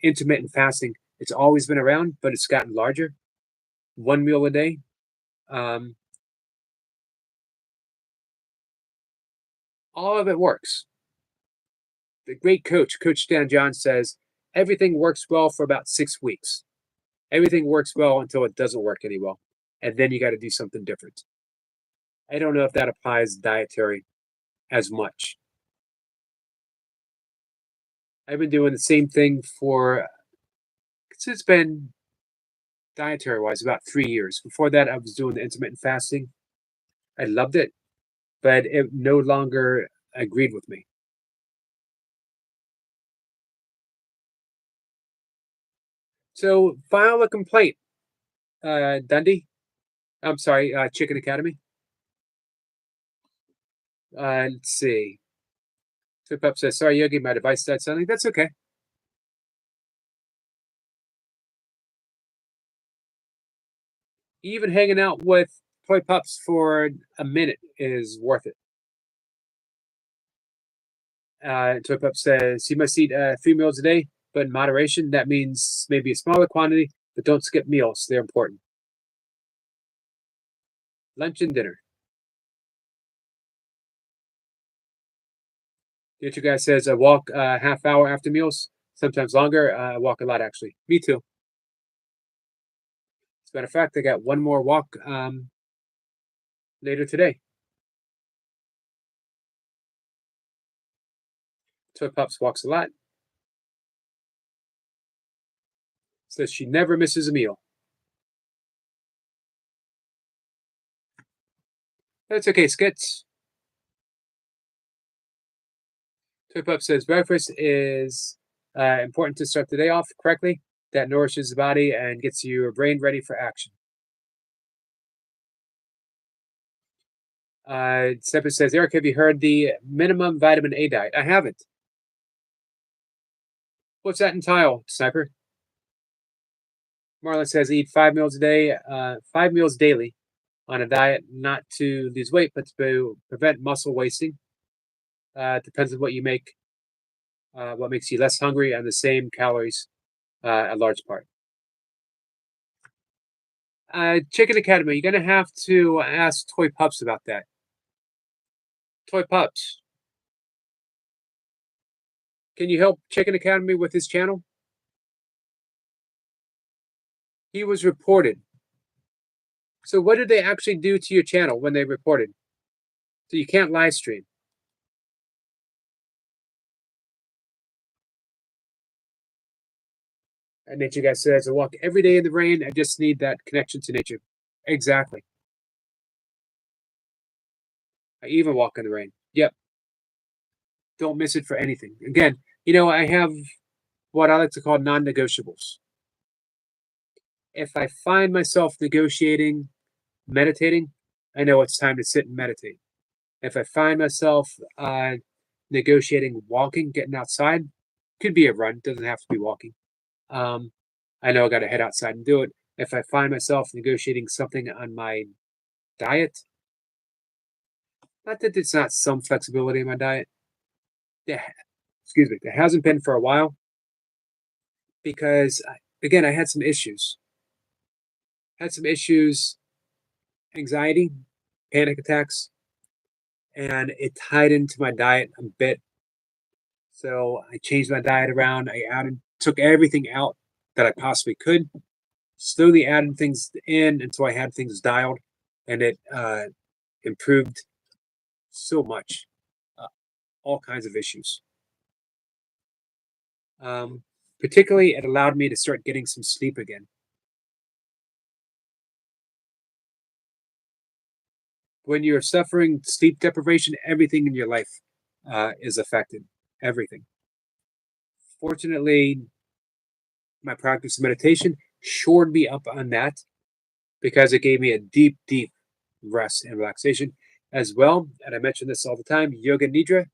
intermittent fasting, it's always been around, but it's gotten larger. 1 meal a day. All of it works. The great coach, Coach Stan John, says everything works well for about 6 weeks. Everything works well until it doesn't work any well. And then you got to do something different. I don't know if that applies dietary as much. I've been doing the same thing it's been dietary wise about 3 years. Before that, I was doing the intermittent fasting. I loved it, but it no longer agreed with me. So file a complaint, Dundee. I'm sorry, Chicken Academy. Let's see. Tip Up says, sorry, Yogi, my device died suddenly. That's okay. Even hanging out with toy pups for a minute is worth it. Toy Pup says, you must eat 3 meals a day, but in moderation. That means maybe a smaller quantity, but don't skip meals. They're important. Lunch and dinner. The other guy says, I walk a half hour after meals, sometimes longer. I walk a lot, actually. Me too. As a matter of fact, I got one more walk later today. Toy Pups walks a lot. Says she never misses a meal. That's okay, Skits. Toy Pup says breakfast is important to start the day off correctly. That nourishes the body and gets your brain ready for action. Seppa says, Eric, have you heard the minimum vitamin A diet? I haven't. What's that entail, Sniper? Marlon says, eat 5 meals a day, 5 meals daily on a diet, not to lose weight, but to prevent muscle wasting. Depends on what you make, what makes you less hungry, and the same calories, a large part. Chicken Academy, you're going to have to ask Toy Pups about that. Toy Pups, can you help Chicken Academy with his channel? He was reported. So what did they actually do to your channel when they reported? So you can't live stream. And Nature Guy says, I walk every day in the rain. I just need that connection to nature. Exactly. I even walk in the rain. Yep. Don't miss it for anything. Again, I have what I like to call non-negotiables. If I find myself negotiating, meditating, I know it's time to sit and meditate. If I find myself negotiating walking, getting outside, could be a run, doesn't have to be walking. I know I got to head outside and do it. If I find myself negotiating something on my diet, not that it's not some flexibility in my diet. There hasn't been for a while because, again, I had some issues. Anxiety, panic attacks, and it tied into my diet a bit. So I changed my diet around. Took everything out that I possibly could, slowly added things in until I had things dialed, and it improved so much. All kinds of issues. Particularly, it allowed me to start getting some sleep again. When you're suffering sleep deprivation, everything in your life is affected. Everything. Fortunately, my practice of meditation shored me up on that because it gave me a deep, deep rest and relaxation as well. And I mention this all the time, Yoga Nidra,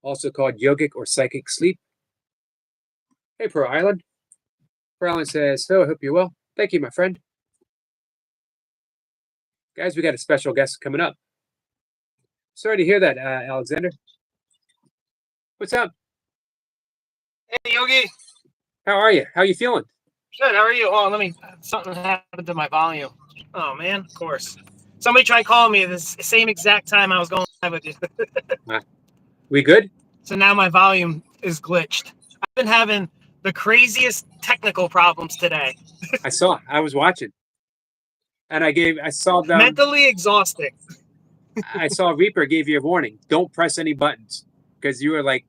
also called yogic or psychic sleep. Hey, Pearl Island. Pearl Island says, I hope you're well. Thank you, my friend. Guys, we got a special guest coming up. Sorry to hear that, Alexander. What's up? Hey, Yogi. How are you? How you feeling? Good. How are you? Oh, something happened to my volume. Oh, man. Of course. Somebody tried calling me at the same exact time I was going live with you. We good? So now my volume is glitched. I've been having the craziest technical problems today. I was watching, and I saw them. Mentally exhausting. I saw Reaper gave you a warning. Don't press any buttons, because you were like,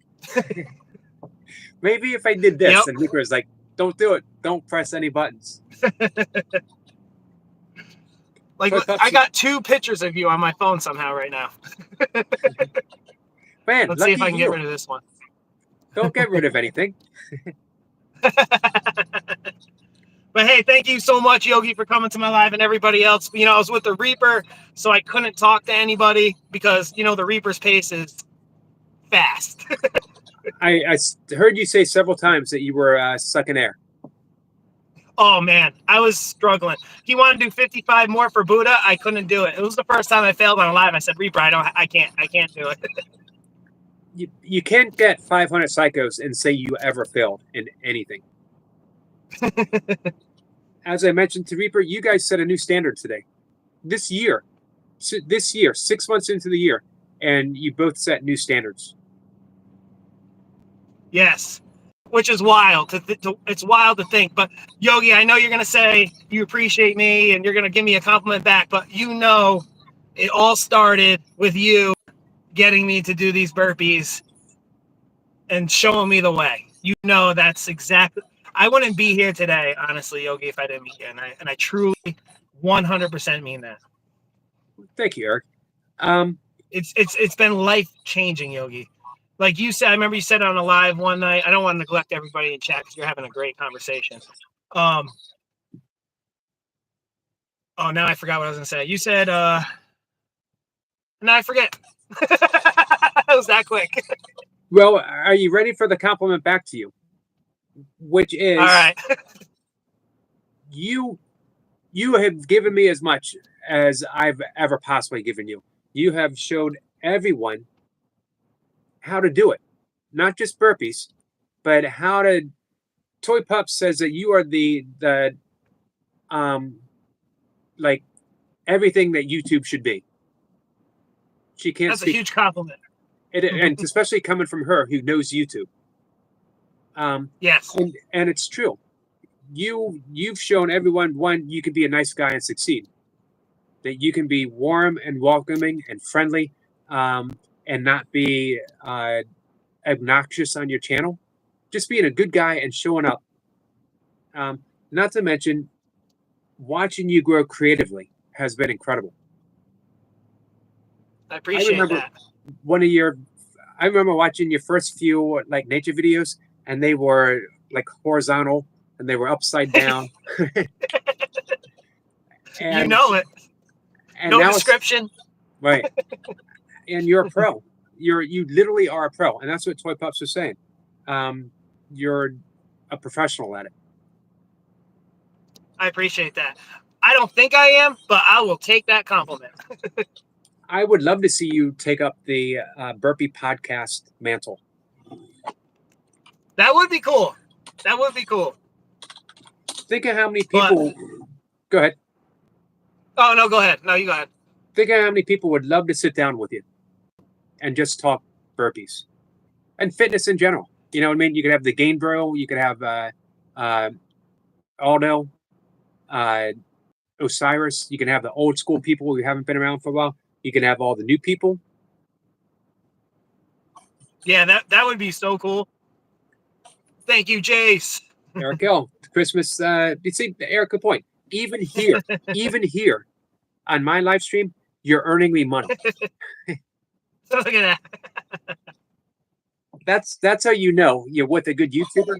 maybe if I did this, Yep. and Reaper was like, don't do it. Don't press any buttons. Like, Toy Pups, I got 2 pictures of you on my phone somehow right now. man, Let's see if lucky I can you. get rid of this one. Don't get rid of anything. But hey, thank you so much, Yogi, for coming to my live, and everybody else. I was with the Reaper, so I couldn't talk to anybody because, the Reaper's pace is fast. I heard you say several times that you were sucking air. Oh, man, I was struggling. He wanted to do 55 more for Buddha. I couldn't do it. It was the first time I failed on a live. I said, Reaper, I can't do it. You can't get 500 psychos and say you ever failed in anything. As I mentioned to Reaper, you guys set a new standard today. This year, 6 months into the year, and you both set new standards. Yes, which is wild. It's wild to think. But Yogi, I know you're going to say you appreciate me and you're going to give me a compliment back, but it all started with you getting me to do these burpees and showing me the way. That's exactly. I wouldn't be here today, honestly, Yogi, if I didn't meet you, and I truly 100% mean that. Thank you, Eric. It's been life changing, Yogi. Like you said, I remember you said it on a live one night. I don't want to neglect everybody in chat because you're having a great conversation. Oh, now I forgot what I was gonna say. You said, now I forget. It was that quick. Well, are you ready for the compliment back to you? Which is, all right. You have given me as much as I've ever possibly given you. You have showed everyone how to do it, not just burpees, but how to. Toy Pup says that you are the like everything that YouTube should be. She can't. That's a huge compliment. And especially coming from her who knows YouTube. Yes. And it's true. You've shown everyone, one, you can be a nice guy and succeed. That you can be warm and welcoming and friendly, and not be obnoxious on your channel. Just being a good guy and showing up. Not to mention, watching you grow creatively has been incredible. I appreciate that. I remember watching your first few like nature videos, and they were like horizontal and they were upside down. And, you know it. And no description. Right. And you're a pro. You literally are a pro, and that's what Toy Pups was saying. You're a professional at it. I appreciate that. I don't think I am, but I will take that compliment. I would love to see you take up the burpee podcast mantle. That would be cool. That would be cool. Think of how many people. Go ahead. Oh, no, go ahead. No, you go ahead. Think of how many people would love to sit down with you and just talk burpees and fitness in general. You know what I mean? You could have the Gain Bro. You could have Aldo, Osiris. You can have the old school people who haven't been around for a while. You can have all the new people. Yeah, that would be so cool. Thank you, Jace. Eric L. Christmas. You see, Eric, good point. Even here on my live stream, you're earning me money. Look at that. That's how you know you're with a good YouTuber.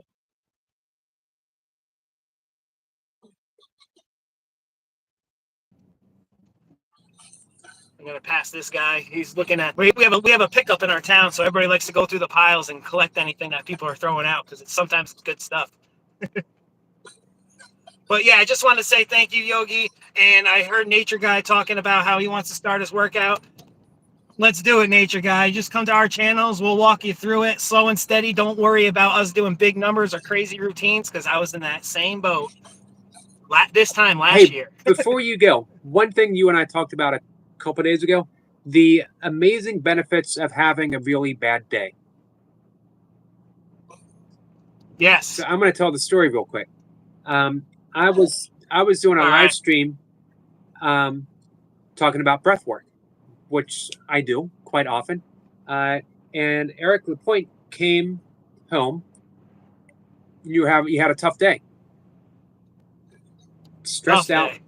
I'm gonna pass this guy. He's looking at. We have a pickup in our town, so everybody likes to go through the piles and collect anything that people are throwing out because sometimes it's good stuff. But yeah, I just want to say thank you, Yogi. And I heard Nature Guy talking about how he wants to start his workout. Let's do it, Nature Guy. Just come to our channels. We'll walk you through it slow and steady. Don't worry about us doing big numbers or crazy routines because I was in that same boat. this time last Hey, year. before you go, one thing you and I talked about a couple days ago, the amazing benefits of having a really bad day. Yes. So I'm going to tell the story real quick. I was doing a All live right. stream talking about breath work, which I do quite often. And Eric Lapointe came home. You had a tough day, stressed Tough out, day.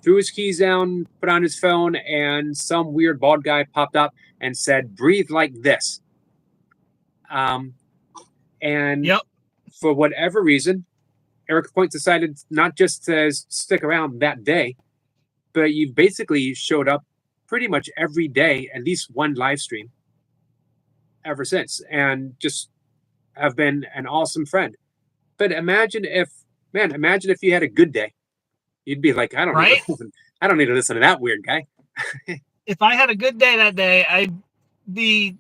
threw his keys down, put on his phone, and some weird bald guy popped up and said, "Breathe like this." And Yep. for whatever reason, Eric Lapointe decided not just to stick around that day, but you basically showed up pretty much every day, at least one live stream ever since, and just have been an awesome friend. But imagine if you had a good day. You'd be like, I don't need Right? to listen. I don't need to listen to that weird guy. If I had a good day that day, I'd be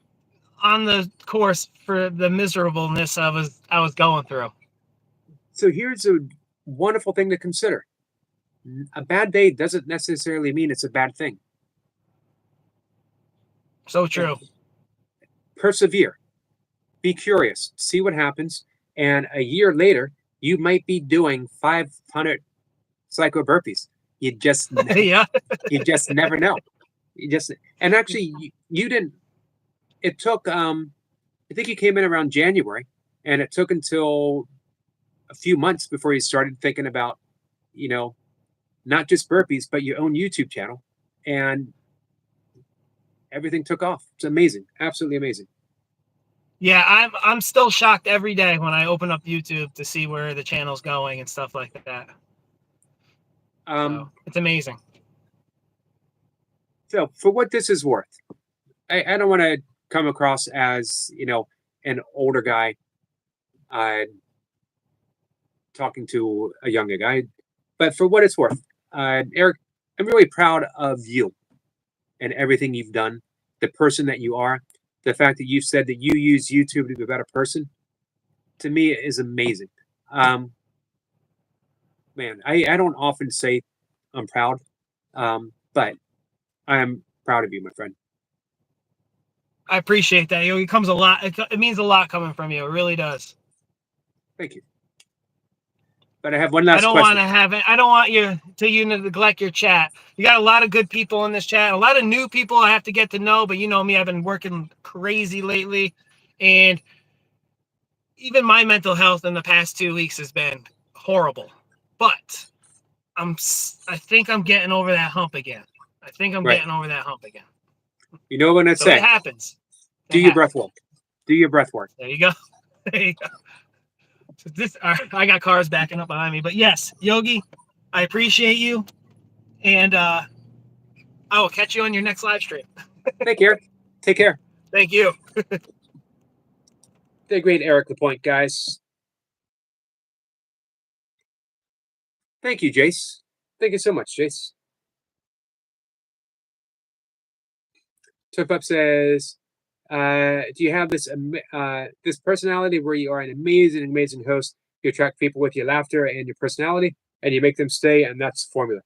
on the course for the miserableness I was going through. So here's a wonderful thing to consider. A bad day doesn't necessarily mean it's a bad thing. So true. Persevere. Be curious. See what happens. And a year later, you might be doing 500 psycho burpees. You just Yeah. you just never know. And actually you didn't. It took I think you came in around January, and it took until a few months before you started thinking about, not just burpees, but your own YouTube channel, and everything took off. It's amazing, absolutely amazing. Yeah, I'm still shocked every day when I open up YouTube to see where the channel's going and stuff like that. So it's amazing. So for what this is worth, I don't want to come across as an older guy talking to a younger guy, but for what it's worth, Eric, I'm really proud of you and everything you've done, the person that you are, the fact that you've said that you use YouTube to be a better person. To me, is amazing. Man, I don't often say I'm proud, but I am proud of you, my friend. I appreciate that. It comes a lot. It means a lot coming from you. It really does. Thank you. But I have one last I don't question. want to have it. I don't want you to neglect your chat. You got a lot of good people in this chat. A lot of new people I have to get to know. But you know me, I've been working crazy lately, and even my mental health in the past 2 weeks has been horrible. But I think I'm getting over that hump again. Getting over that hump again. You know what I'd So say? it happens. Do your breath work. Do your breath work. There you go. There you go. So I got cars backing up behind me, but yes, Yogi, I appreciate you, and I will catch you on your next live stream. Thank you, Eric. Take care. Thank you. The great Eric Lapointe, guys. Thank you, Jace. Thank you so much, Jace. Tip says, do you have this personality where you are an amazing host? You attract people with your laughter and your personality, and you make them stay, and that's the formula.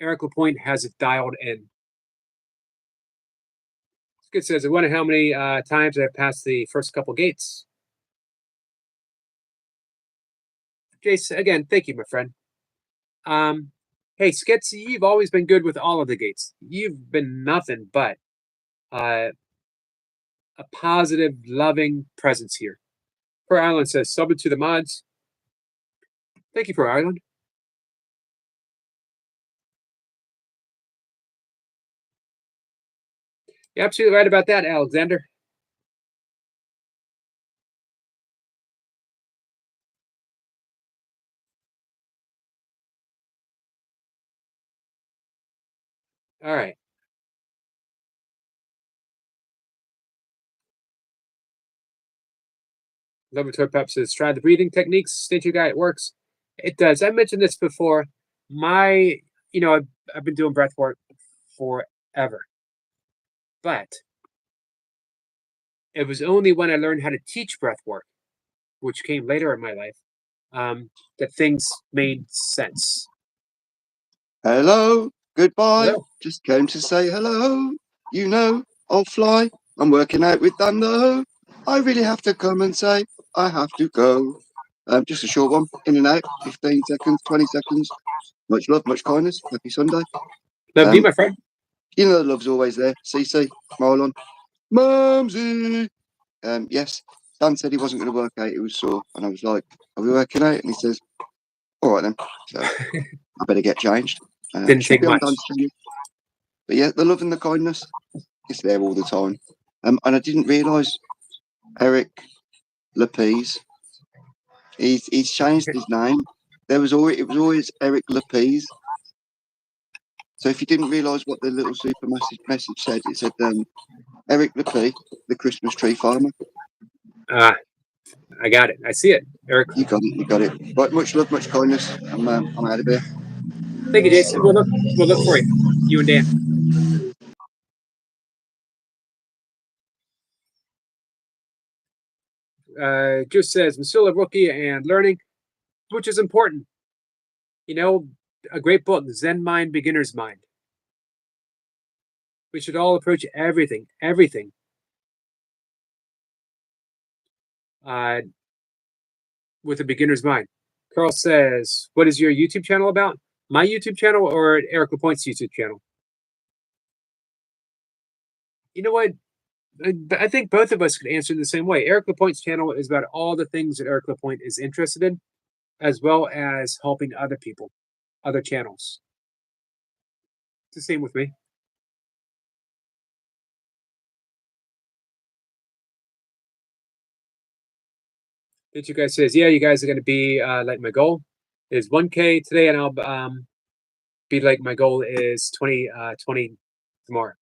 Eric Lapointe has it dialed in. Skid says, I wonder how many times I've passed the first couple gates. Jace, again, thank you, my friend. Hey, Skits, you've always been good with all of the gates. You've been nothing but a positive, loving presence here. Per Island says, sub it to the mods. Thank you, Per Island. You're absolutely right about that, Alexander. All right. Laboratory Pep says, try the breathing techniques. State your guy, it works. It does. I mentioned this before. I've been doing breath work forever. But it was only when I learned how to teach breath work, which came later in my life, that things made sense. Hello, goodbye. Hello. Just came to say hello. You know, I'll fly. I'm working out with Dan though. I really have to come and say I have to go. Just a short one, in and out, 15 seconds, 20 seconds. Much love, much kindness. Happy Sunday. Love you, my friend. You know the love's always there. CC, Marlon, Mumsy. Yes, Dan said he wasn't going to work out. He was sore, and I was like, "Are we working out?" And he says, "All right then." So I better get changed. Didn't Should take be on much. Dan's channel. But yeah, the love and the kindness is there all the time. And I didn't realise Eric Lapise. He's changed his name. It was always Eric Lapise. So if you didn't realise what the little super message said, it said Eric Lapie, the Christmas tree farmer. I got it. I see it, Eric. You got it. Right, much love, much kindness. I'm out of here. Thank you, Jason. We'll look for you and Dan. Just says I'm still a rookie and learning, which is important. You know, a great book, Zen Mind, Beginner's Mind. We should all approach everything with a beginner's mind. Carl says, what is your YouTube channel about? My YouTube channel or Eric LaPointe's YouTube channel? You know what? I think both of us could answer in the same way. Eric LaPointe's channel is about all the things that Eric LaPointe is interested in, as well as helping other people, other channels. It's the same with me. You guys says, yeah, you guys are going to be like my goal is 1K today, and I'll be like my goal is 20 tomorrow.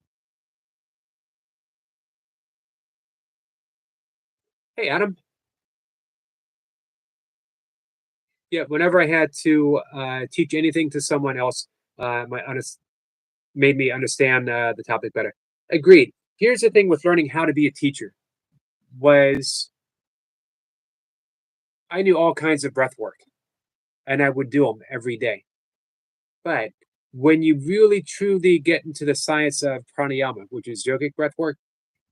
Hey, Adam. Yeah, whenever I had to teach anything to someone else, made me understand the topic better. Agreed. Here's the thing with learning how to be a teacher was I knew all kinds of breath work, and I would do them every day. But when you really truly get into the science of pranayama, which is yogic breath work,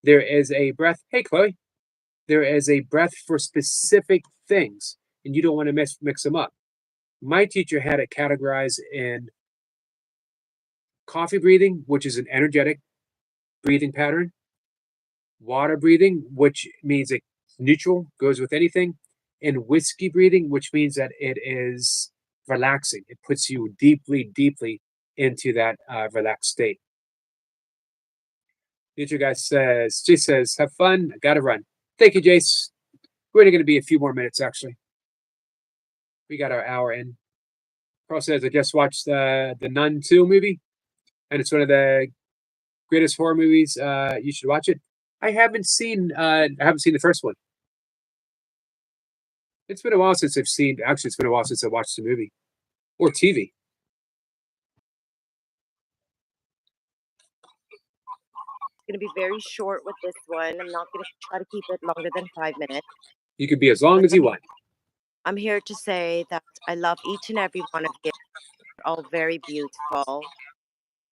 there is a breath. Hey, Chloe. There is a breath for specific things, and you don't want to mix them up. My teacher had it categorized in coffee breathing, which is an energetic breathing pattern, water breathing, which means it's neutral, goes with anything, and whiskey breathing, which means that it is relaxing. It puts you deeply, deeply into that relaxed state. Future guy says, Jace says, have fun. I gotta run. Thank you, Jace. We're only going to be a few more minutes, actually. We got our hour in. Carl says, I just watched the Nun 2 movie, and it's one of the greatest horror movies. You should watch it. I haven't seen the first one. It's been a while since I've seen. Actually, it's been a while since I watched the movie or TV. Going to be very short with this one. I'm not going to try to keep it longer than 5 minutes. You can be as long as you want. I'm here to say that I love each and every one of you. You're all very beautiful.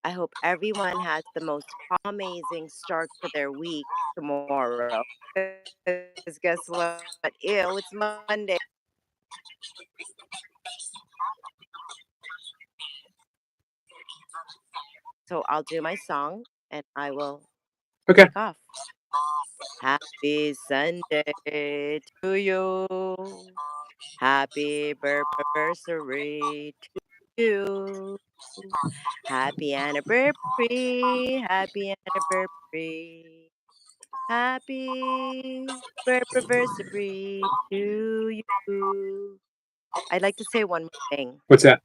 I hope everyone has the most amazing start to their week tomorrow. Because guess what? Ew, it's Monday. So I'll do my song and I will take off. Happy Sunday to you. Happy birthday to you. Happy anniversary. Happy anniversary. Happy birthday to you. I'd like to say one more thing. What's that?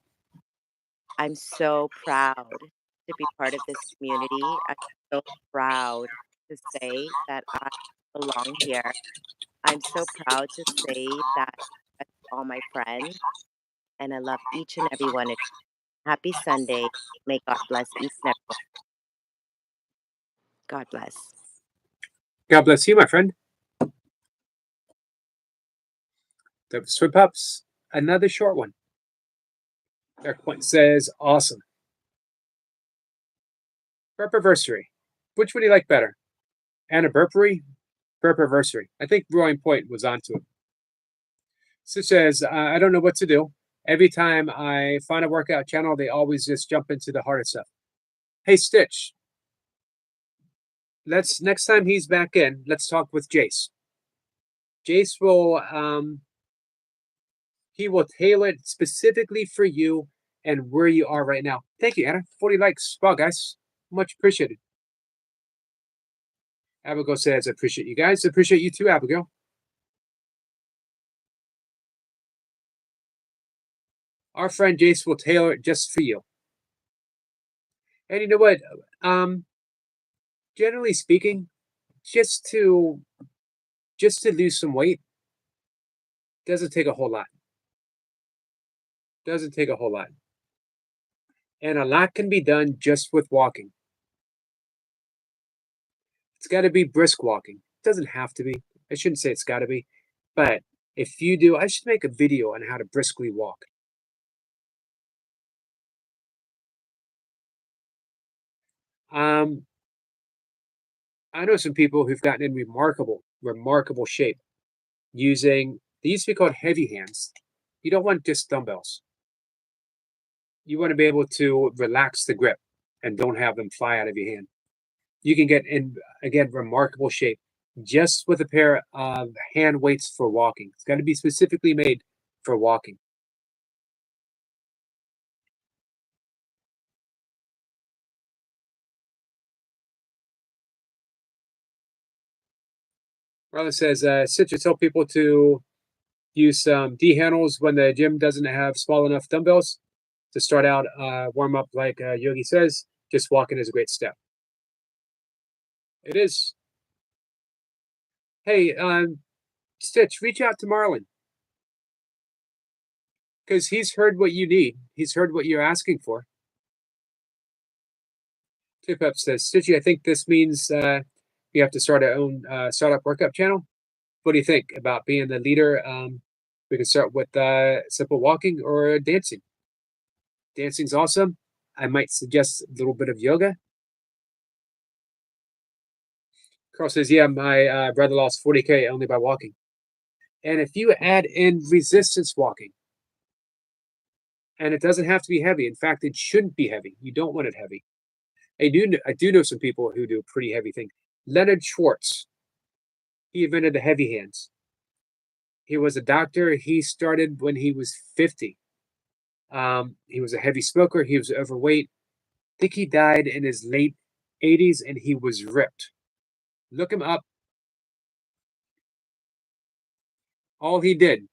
I'm so proud to be part of this community. I'm so proud to say that I belong here. I'm so proud to say that I love all my friends and I love each and every one of you. Happy Sunday. May God bless each and every one. God bless. God bless you, my friend. That was for pups. another short one. Eric Point says, awesome. Burpiversary. Which would you like better? Anniversary? Burpiversary. I think Roaring Point was onto it. So says, I don't know what to do. Every time I find a workout channel, they always just jump into the harder stuff. Hey, Stitch. Next time he's back in, let's talk with Jace. Jace will he will tailor it specifically for you and where you are right now. Thank you, Anna. 40 likes. Wow, guys. Much appreciated. Abigail says, I appreciate you guys. I appreciate you too, Abigail. Our friend Jace will tailor it just for you. And you know what? Generally speaking, just to lose some weight doesn't take a whole lot. Doesn't take a whole lot. And a lot can be done just with walking. It's got to be brisk walking. It doesn't have to be. I shouldn't say it's got to be. But if you do, I should make a video on how to briskly walk. I know some people who've gotten in remarkable shape using, they used to be called heavy hands. You don't want just dumbbells. You want to be able to relax the grip and don't have them fly out of your hand. You can get in, again, remarkable shape just with a pair of hand weights for walking. It's got to be specifically made for walking. Marla says, Citra, tell people to use some D handles when the gym doesn't have small enough dumbbells to start out, warm up like Yogi says. Just walking is a great step. It is. Hey, Stitch, reach out to Marlon. Because he's heard what you need. He's heard what you're asking for. Tip Up says, Stitchy, I think this means we have to start our own startup workout channel. What do you think about being the leader? We can start with simple walking or dancing. Dancing's awesome. I might suggest a little bit of yoga. Carl says, yeah, my brother lost 40K only by walking. And if you add in resistance walking, and it doesn't have to be heavy. In fact, it shouldn't be heavy. You don't want it heavy. I do know some people who do pretty heavy things. Leonard Schwartz, he invented the heavy hands. He was a doctor. He started when he was 50. He was a heavy smoker. He was overweight. I think he died in his late 80s, and he was ripped. Look him up. All he did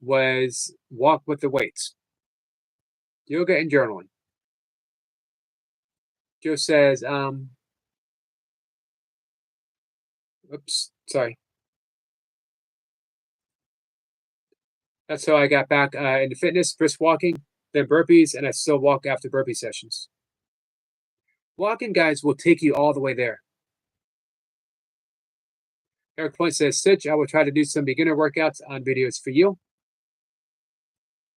was walk with the weights. Yoga and journaling. Joe says, oops, sorry. That's how I got back into fitness, brisk walking, then burpees, and I still walk after burpee sessions. Walking, guys, will take you all the way there. Eric Point says, Stitch, I will try to do some beginner workouts on videos for you.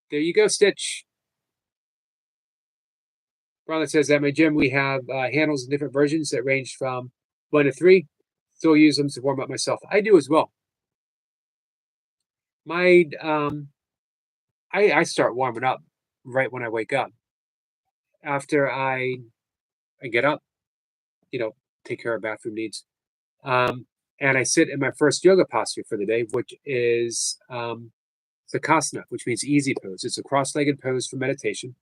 There you go, Stitch. Ronald says, at my gym, we have handles in different versions that range from 1 to 3. Still use them to warm up myself. I do as well. I start warming up right when I wake up. After I get up, take care of bathroom needs. And I sit in my first yoga posture for the day, which is Sukhasana, which means easy pose. It's a cross-legged pose for meditation.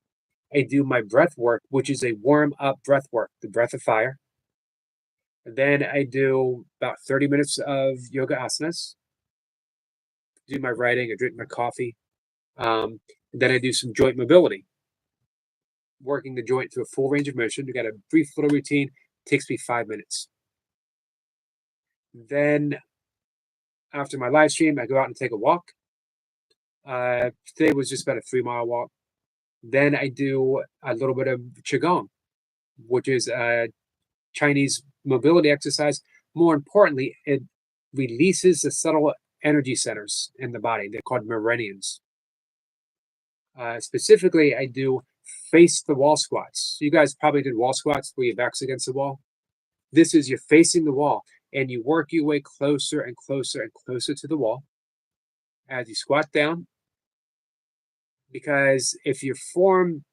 I do my breath work, which is a warm-up breath work, the breath of fire. And then I do about 30 minutes of yoga asanas. Do my writing, I drink my coffee. And then I do some joint mobility, working the joint through a full range of motion. I got a brief little routine. It takes me 5 minutes. Then after my live stream, I go out and take a walk. Today was just about a 3-mile walk. Then I do a little bit of Qigong, which is a Chinese mobility exercise. More importantly, it releases the subtle energy centers in the body. They're called meridians. Specifically, I do face the wall squats. You guys probably did wall squats where your back's against the wall. This is you're facing the wall and you work your way closer and closer and closer to the wall as you squat down. Because if your form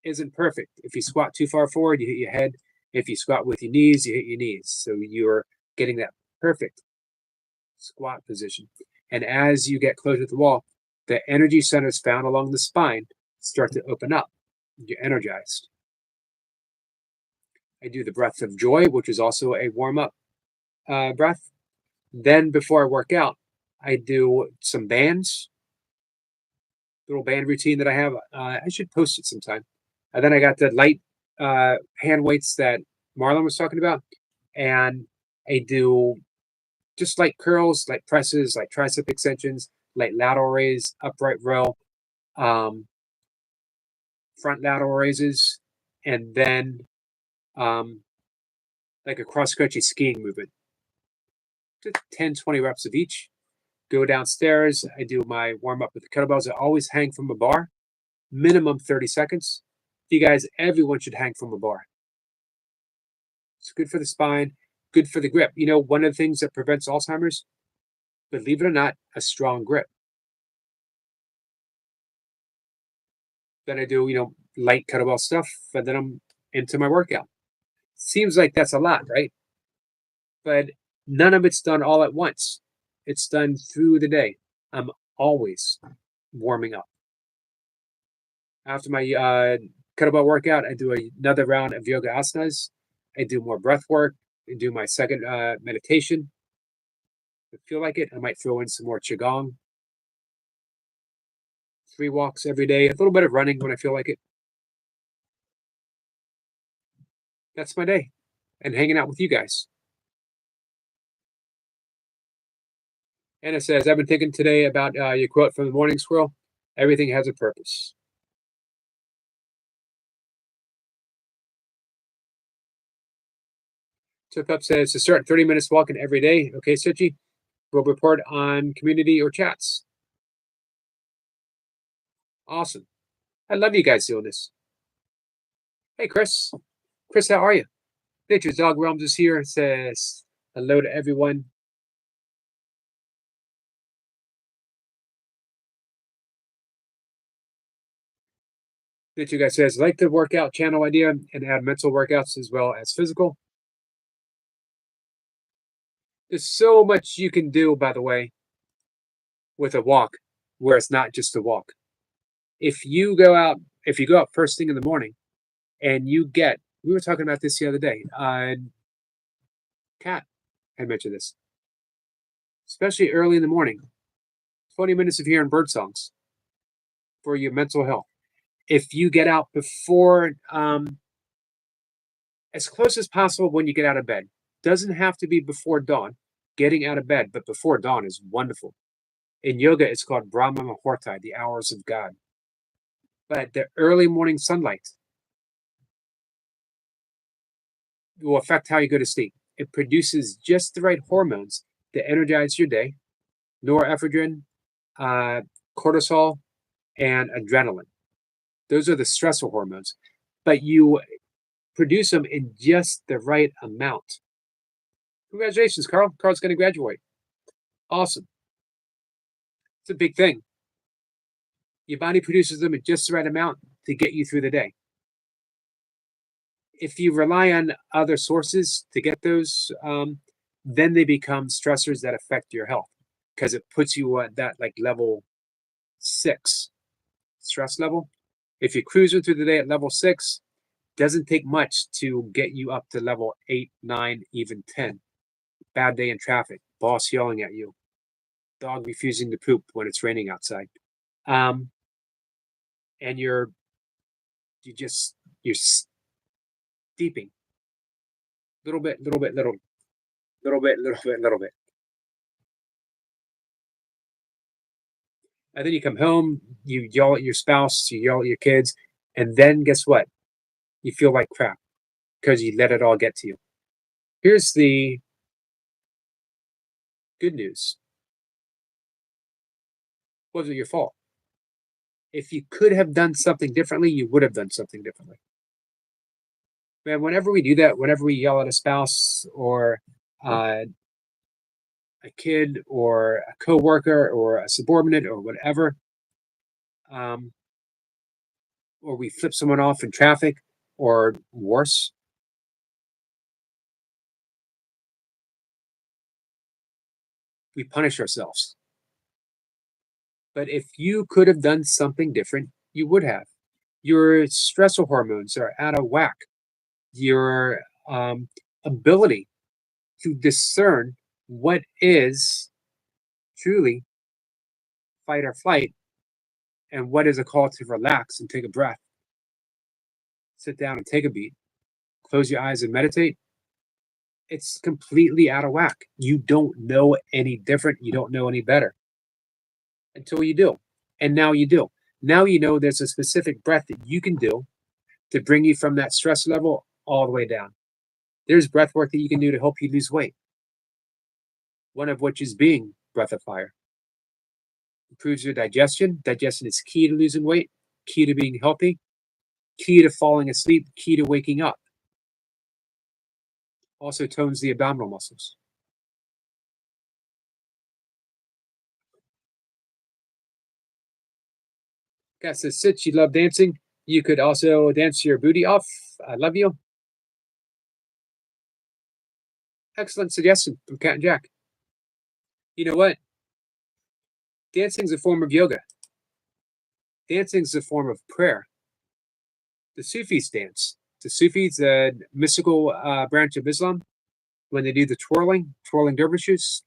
isn't perfect, if you squat too far forward, you hit your head. If you squat with your knees, you hit your knees. So you're getting that perfect squat position. And as you get closer to the wall, the energy centers found along the spine start to open up. You're energized. I do the breath of joy, which is also a warm-up breath. Then before I work out, I do some bands, little band routine that I have. I should post it sometime. And then I got the light hand weights that Marlon was talking about. And I do just light curls, light presses, light tricep extensions, light lateral raise, upright row, front lateral raises, and then like a cross-country skiing movement. 10, 20 reps of each. Go downstairs. I do my warm-up with the kettlebells. I always hang from a bar, minimum 30 seconds. You guys, everyone should hang from a bar. It's good for the spine, good for the grip. You know, one of the things that prevents Alzheimer's, believe it or not, a strong grip. Then I do, light kettlebell stuff, and then I'm into my workout. Seems like that's a lot, right? But none of it's done all at once. It's done through the day. I'm always warming up. After my kettlebell workout, I do another round of yoga asanas. I do more breath work. I do my second meditation. If I feel like it, I might throw in some more qigong. 3 walks every day, a little bit of running when I feel like it. That's my day. And hanging out with you guys. Anna says, I've been thinking today about your quote from the Morning Squirrel. Everything has a purpose. Tip Up says to start 30 minutes walking every day. Okay, Suchi, we'll report on community or chats. Awesome. I love you guys doing this. Hey, Chris. Chris, how are you? Nature's Dog Realms is here. It says hello to everyone. Nature Guy says, like the workout channel idea and add mental workouts as well as physical. There's so much you can do, by the way, with a walk where it's not just a walk. If you go out first thing in the morning and we were talking about this the other day, Kat had mentioned this, especially early in the morning, 20 minutes of hearing bird songs for your mental health. If you get out before, as close as possible when you get out of bed, doesn't have to be before dawn, getting out of bed, but before dawn is wonderful. In yoga, it's called Brahma Muhurta, the hours of God. But the early morning sunlight will affect how you go to sleep. It produces just the right hormones to energize your day: norepinephrine, cortisol, and adrenaline. Those are the stressor hormones, but you produce them in just the right amount. Congratulations, Carl. Carl's going to graduate. Awesome. It's a big thing. Your body produces them in just the right amount to get you through the day. If you rely on other sources to get those, then they become stressors that affect your health because it puts you at that like level 6 stress level. If you're cruising through the day at level 6, doesn't take much to get you up to level 8, 9, even 10. Bad day in traffic, boss yelling at you, dog refusing to poop when it's raining outside. And you're steeping. Little bit. And then you come home, you yell at your spouse, you yell at your kids, and then guess what? You feel like crap because you let it all get to you. Here's the good news. It wasn't your fault. If you could have done something differently, you would have done something differently. Man, whenever we do that, whenever we yell at a spouse or a kid or a coworker or a subordinate or whatever, or we flip someone off in traffic, or worse, we punish ourselves. But if you could have done something different, you would have. Your stressor hormones are out of whack. Your ability to discern what is truly fight or flight and what is a call to relax and take a breath. Sit down and take a beat. Close your eyes and meditate. It's completely out of whack. You don't know any different. You don't know any better until you do. And now you do. Now you know there's a specific breath that you can do to bring you from that stress level all the way down. There's breath work that you can do to help you lose weight. One of which is being breath of fire. Improves your digestion. Digestion is key to losing weight, key to being healthy, key to falling asleep, key to waking up. Also tones the abdominal muscles. Kat says, Sid, you love dancing. You could also dance your booty off. I love you. Excellent suggestion from Kat and Jack. You know what? Dancing is a form of yoga. Dancing is a form of prayer. The Sufis dance. The Sufis, a mystical branch of Islam, when they do the twirling dervishes,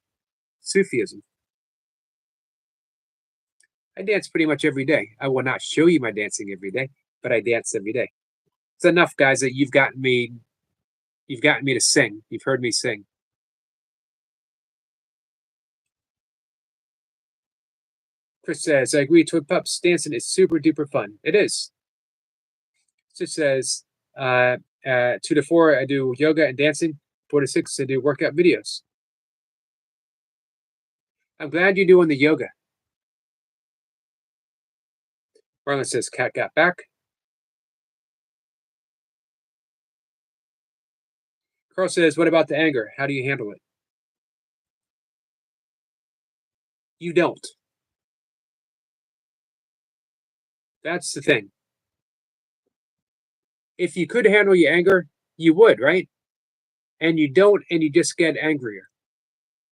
Sufism. I dance pretty much every day. I will not show you my dancing every day, but I dance every day. It's enough, guys, that you've gotten me to sing. You've heard me sing. Chris says, I agree, Toy Pups, dancing is super duper fun. It is. Sid says, 2 to 4, I do yoga and dancing. 4 to 6, I do workout videos. I'm glad you're doing the yoga. Marlon says, Cat got back. Carl says, what about the anger? How do you handle it? You don't. That's the thing. If you could handle your anger, you would, right? And you don't, and you just get angrier.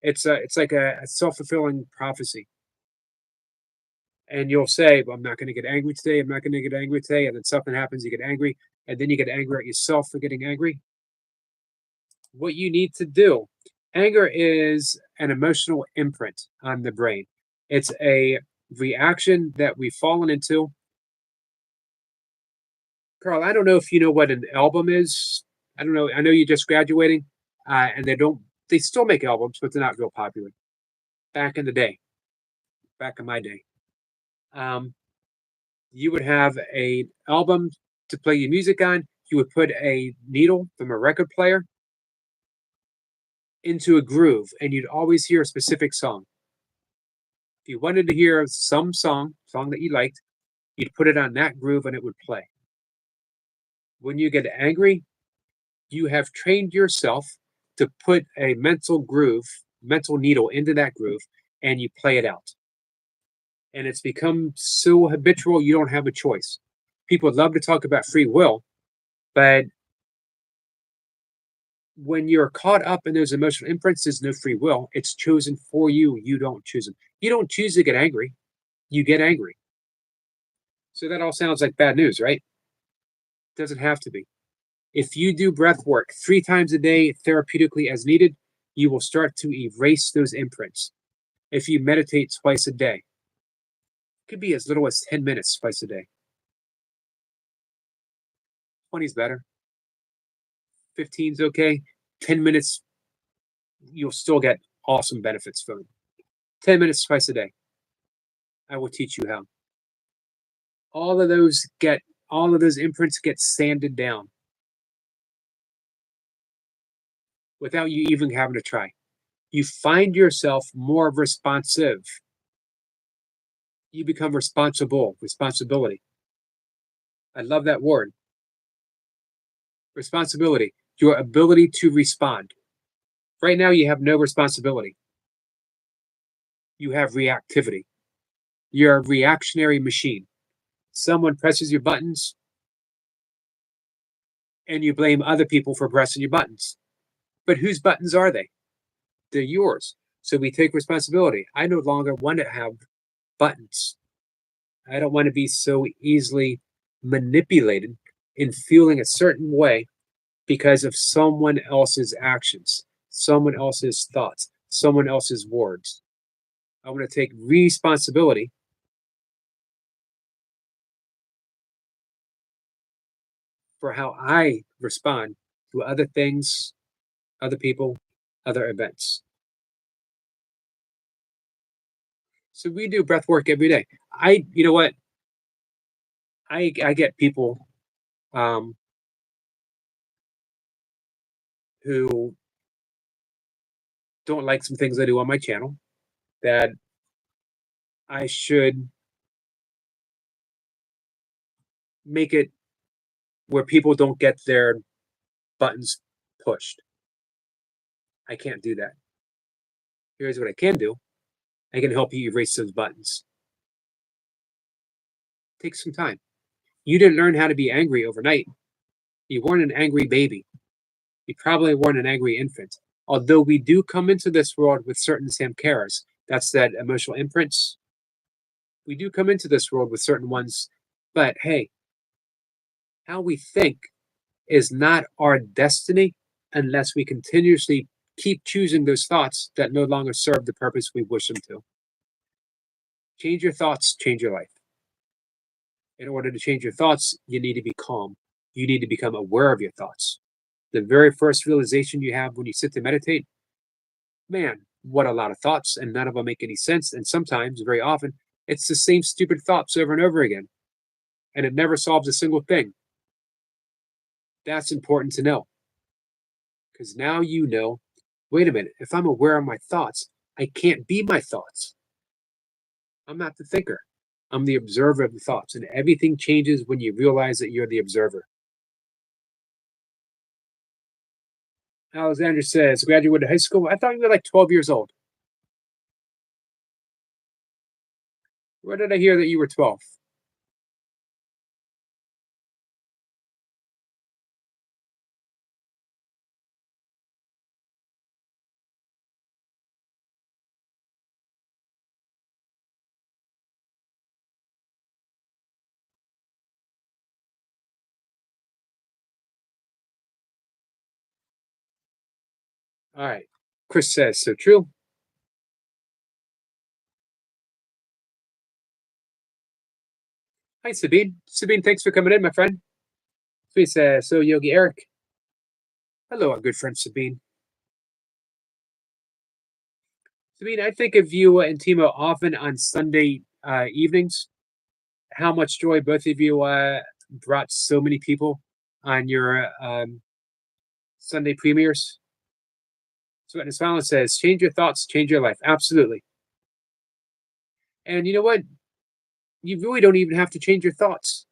It's like a self-fulfilling prophecy. And you'll say, well, I'm not going to get angry today. I'm not going to get angry today. And then something happens, you get angry. And then you get angry at yourself for getting angry. What you need to do, anger is an emotional imprint on the brain. It's a reaction that we've fallen into. Carl, I don't know if you know what an album is. I don't know. I know you're just graduating, and they still make albums, but they're not real popular. Back in the day, back in my day, you would have an album to play your music on. You would put a needle from a record player into a groove, and you'd always hear a specific song. If you wanted to hear some song that you liked, you'd put it on that groove and it would play. When you get angry, you have trained yourself to put a mental needle into that groove, and you play it out. And it's become so habitual, you don't have a choice. People love to talk about free will, but when you're caught up in those emotional imprints, there's no free will. It's chosen for you. You don't choose them. You don't choose to get angry. You get angry. So that all sounds like bad news, right? Doesn't have to be. If you do breath work 3 times a day therapeutically as needed, you will start to erase those imprints. If you meditate twice a day, it could be as little as 10 minutes twice a day. 20 is better. 15 is okay. 10 minutes, you'll still get awesome benefits from it. 10 minutes twice a day. I will teach you how. All of those imprints get sanded down without you even having to try. You find yourself more responsive. you become responsibility. I love that word. Responsibility, your ability to respond. Right now, you have no responsibility. You have reactivity. You're a reactionary machine. Someone presses your buttons, and you blame other people for pressing your buttons. But whose buttons are they? They're yours. So we take responsibility. I no longer want to have buttons. I don't want to be so easily manipulated in feeling a certain way because of someone else's actions, someone else's thoughts, someone else's words. I want to take responsibility for how I respond to other things, other people, other events. So we do breath work every day. You know what? I get people who don't like some things I do on my channel that I should make it where people don't get their buttons pushed. I can't do that. Here's what I can do. I can help you erase those buttons. Take some time. You didn't learn how to be angry overnight. You weren't an angry baby. You probably weren't an angry infant. Although we do come into this world with certain samskaras, that's that emotional imprints. We do come into this world with certain ones, but hey, how we think is not our destiny unless we continuously keep choosing those thoughts that no longer serve the purpose we wish them to. Change your thoughts, change your life. In order to change your thoughts, you need to be calm. You need to become aware of your thoughts. The very first realization you have when you sit to meditate, man, what a lot of thoughts, and none of them make any sense. And sometimes, very often, it's the same stupid thoughts over and over again, and it never solves a single thing. That's important to know, because now you know, wait a minute, if I'm aware of my thoughts, I can't be my thoughts. I'm not the thinker. I'm the observer of the thoughts, and everything changes when you realize that you're the observer. Alexander says, graduated high school. I thought you were like 12 years old. Where did I hear that you were 12? All right. Chris says, so true. Hi, Sabine. Sabine, thanks for coming in, my friend. Sabine says, so Yogi Eric. Hello, our good friend Sabine. Sabine, I think of you and Timo often on Sunday evenings. How much joy both of you brought so many people on your Sunday premieres. So what Smile says, change your thoughts, change your life. Absolutely. And you know what? You really don't even have to change your thoughts.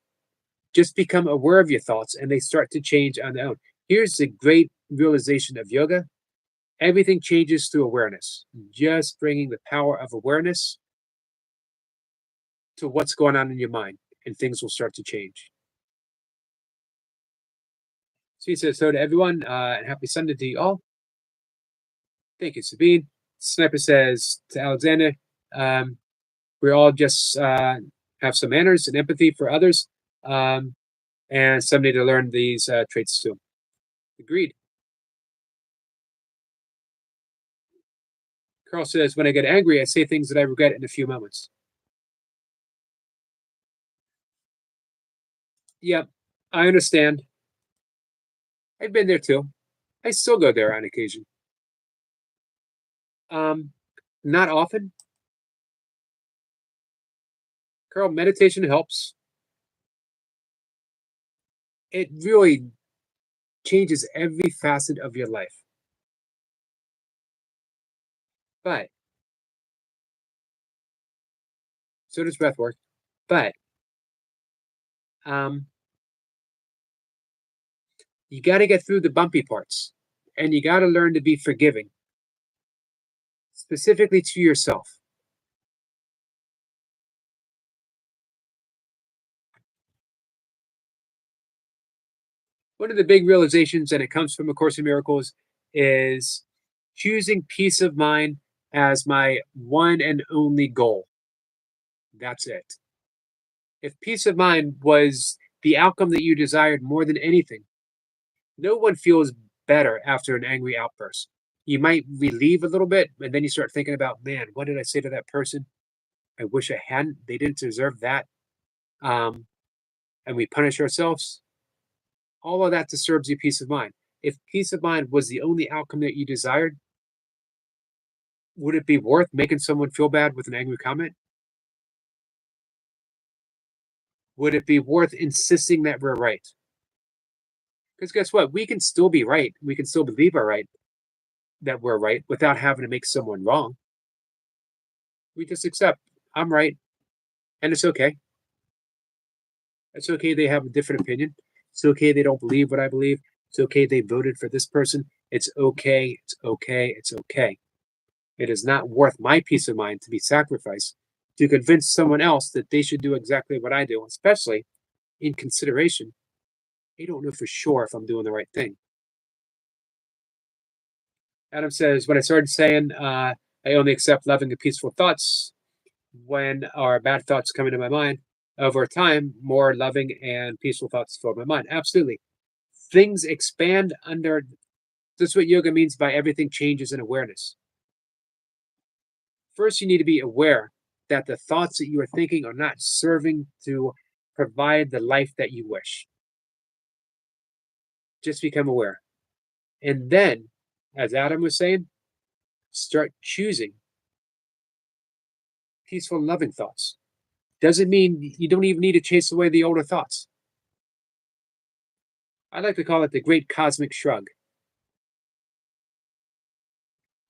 Just become aware of your thoughts and they start to change on their own. Here's the great realization of yoga. Everything changes through awareness. Just bringing the power of awareness to what's going on in your mind, and things will start to change. So he says, so to everyone, and happy Sunday to you all. Thank you, Sabine. Sniper says to Alexander, we all just have some manners and empathy for others, and some need to learn these traits too. Agreed. Carl says, when I get angry, I say things that I regret in a few moments. Yep, I understand. I've been there too. I still go there on occasion. Not often. Carl, meditation helps. It really changes every facet of your life. But So does breath work. But you got to get through the bumpy parts, and you got to learn to be forgiving, specifically to yourself. One of the big realizations, and it comes from A Course in Miracles, is choosing peace of mind as my one and only goal. That's it. If peace of mind was the outcome that you desired more than anything, no one feels better after an angry outburst. You might relieve a little bit, and then you start thinking about, man, what did I say to that person? I wish I hadn't. They didn't deserve that. And we punish ourselves. All of that disturbs your peace of mind. If peace of mind was the only outcome that you desired, would it be worth making someone feel bad with an angry comment? Would it be worth insisting that we're right? Because guess what? We can still be right. We can still believe that we're right without having to make someone wrong. We just accept I'm right, and it's okay. It's okay they have a different opinion. It's okay they don't believe what I believe. It's okay they voted for this person. It's okay. It's okay. It's okay. It is not worth my peace of mind to be sacrificed to convince someone else that they should do exactly what I do, especially in consideration. They don't know for sure if I'm doing the right thing. Adam says, when I started saying I only accept loving and peaceful thoughts when our bad thoughts come into my mind, over time, more loving and peaceful thoughts fill my mind. Absolutely. Things expand under, that's what yoga means by everything changes in awareness. First, you need to be aware that the thoughts that you are thinking are not serving to provide the life that you wish. Just become aware. And then, as Adam was saying, start choosing peaceful and loving thoughts. Doesn't mean you don't even need to chase away the older thoughts. I like to call it the great cosmic shrug.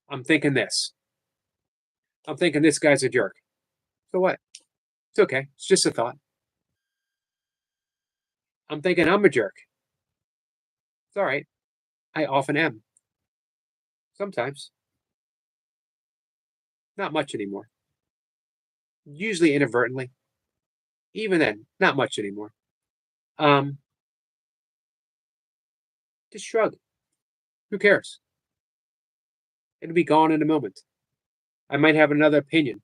I'm thinking this. I'm thinking this guy's a jerk. So what? It's okay. It's just a thought. I'm thinking I'm a jerk. It's all right. I often am. Sometimes. Not much anymore. Usually inadvertently. Even then, not much anymore. Just shrug. Who cares? It'll be gone in a moment. I might have another opinion.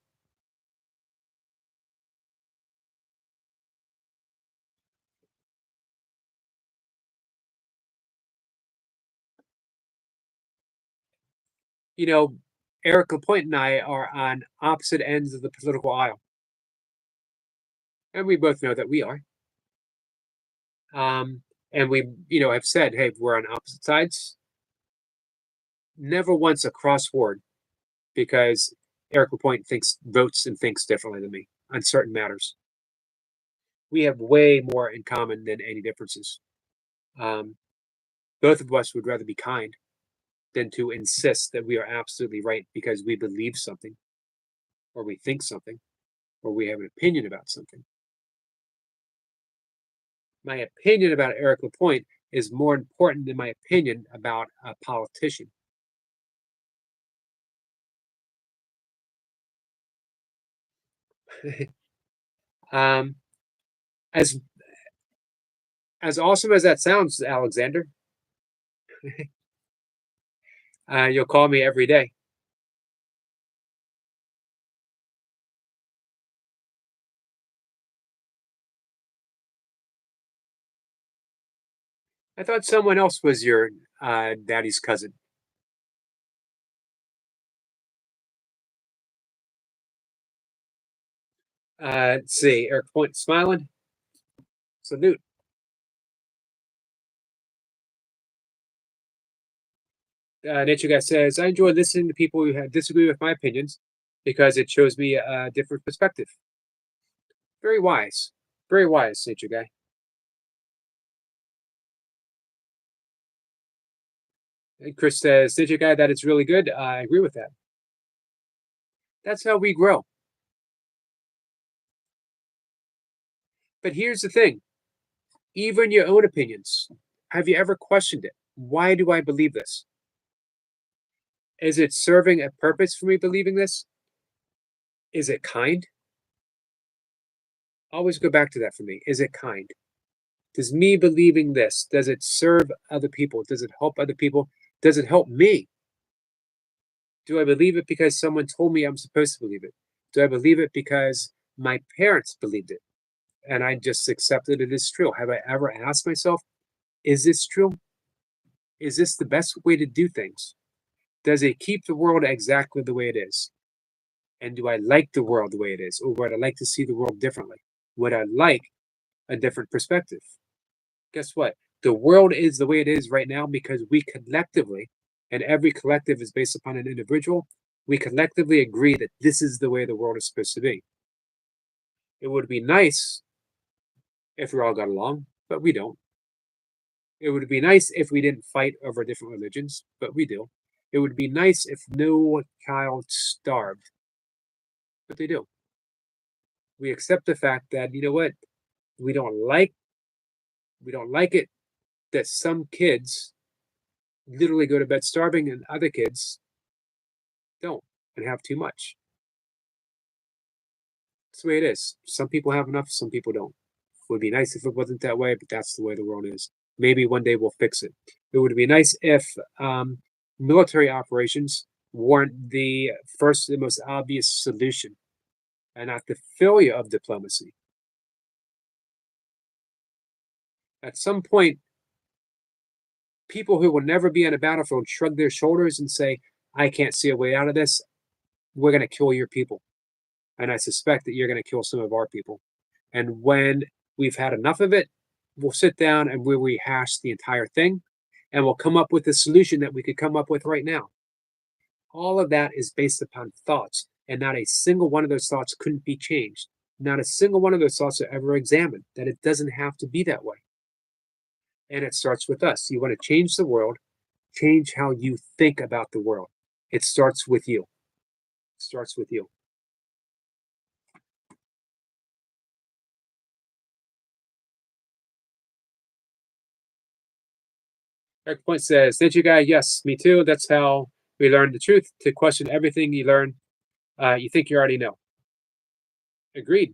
You know, Eric Lapointe and I are on opposite ends of the political aisle. And we both know that we are. And we, have said, hey, we're on opposite sides. Never once a cross word, because Eric Lapointe votes and thinks differently than me on certain matters. We have way more in common than any differences. Both of us would rather be kind than to insist that we are absolutely right because we believe something, or we think something, or we have an opinion about something. My opinion about Eric Lapointe is more important than my opinion about a politician. As awesome as that sounds, Alexander, you'll call me every day. I thought someone else was your daddy's cousin. Let's see, Eric Point smiling. Salute. Nature Guy says, I enjoy listening to people who disagree with my opinions because it shows me a different perspective. Very wise. Very wise, Nature Guy. And Chris says, Nature Guy, that is really good. I agree with that. That's how we grow. But here's the thing, even your own opinions, have you ever questioned it? Why do I believe this? Is it serving a purpose for me believing this? Is it kind? Always go back to that for me. Is it kind? Does me believing this, does it serve other people? Does it help other people? Does it help me? Do I believe it because someone told me I'm supposed to believe it? Do I believe it because my parents believed it and I just accepted it as true? Have I ever asked myself, is this true? Is this the best way to do things? Does it keep the world exactly the way it is? And do I like the world the way it is? Or would I like to see the world differently? Would I like a different perspective? Guess what? The world is the way it is right now because we collectively, and every collective is based upon an individual, we collectively agree that this is the way the world is supposed to be. It would be nice if we all got along, but we don't. It would be nice if we didn't fight over different religions, but we do. It would be nice if no child starved, but they do. We accept the fact that, you know what, we don't like it that some kids literally go to bed starving and other kids don't and have too much. It's the way it is. Some people have enough, some people don't. It would be nice if it wasn't that way, but that's the way the world is. Maybe one day we'll fix it. It would be nice if military operations weren't the first and most obvious solution and not the failure of diplomacy. At some point, people who will never be on a battlefield shrug their shoulders and say, I can't see a way out of this. We're going to kill your people. And I suspect that you're going to kill some of our people. And when we've had enough of it, we'll sit down and we'll rehash the entire thing and we'll come up with a solution that we could come up with right now. All of that is based upon thoughts, and not a single one of those thoughts couldn't be changed. Not a single one of those thoughts are ever examined, that it doesn't have to be that way. And it starts with us. You want to change the world, change how you think about the world. It starts with you. It starts with you. Eric Point says, thank you, guy. Yes, me too. That's how we learn the truth, to question everything you learn. You think you already know. Agreed.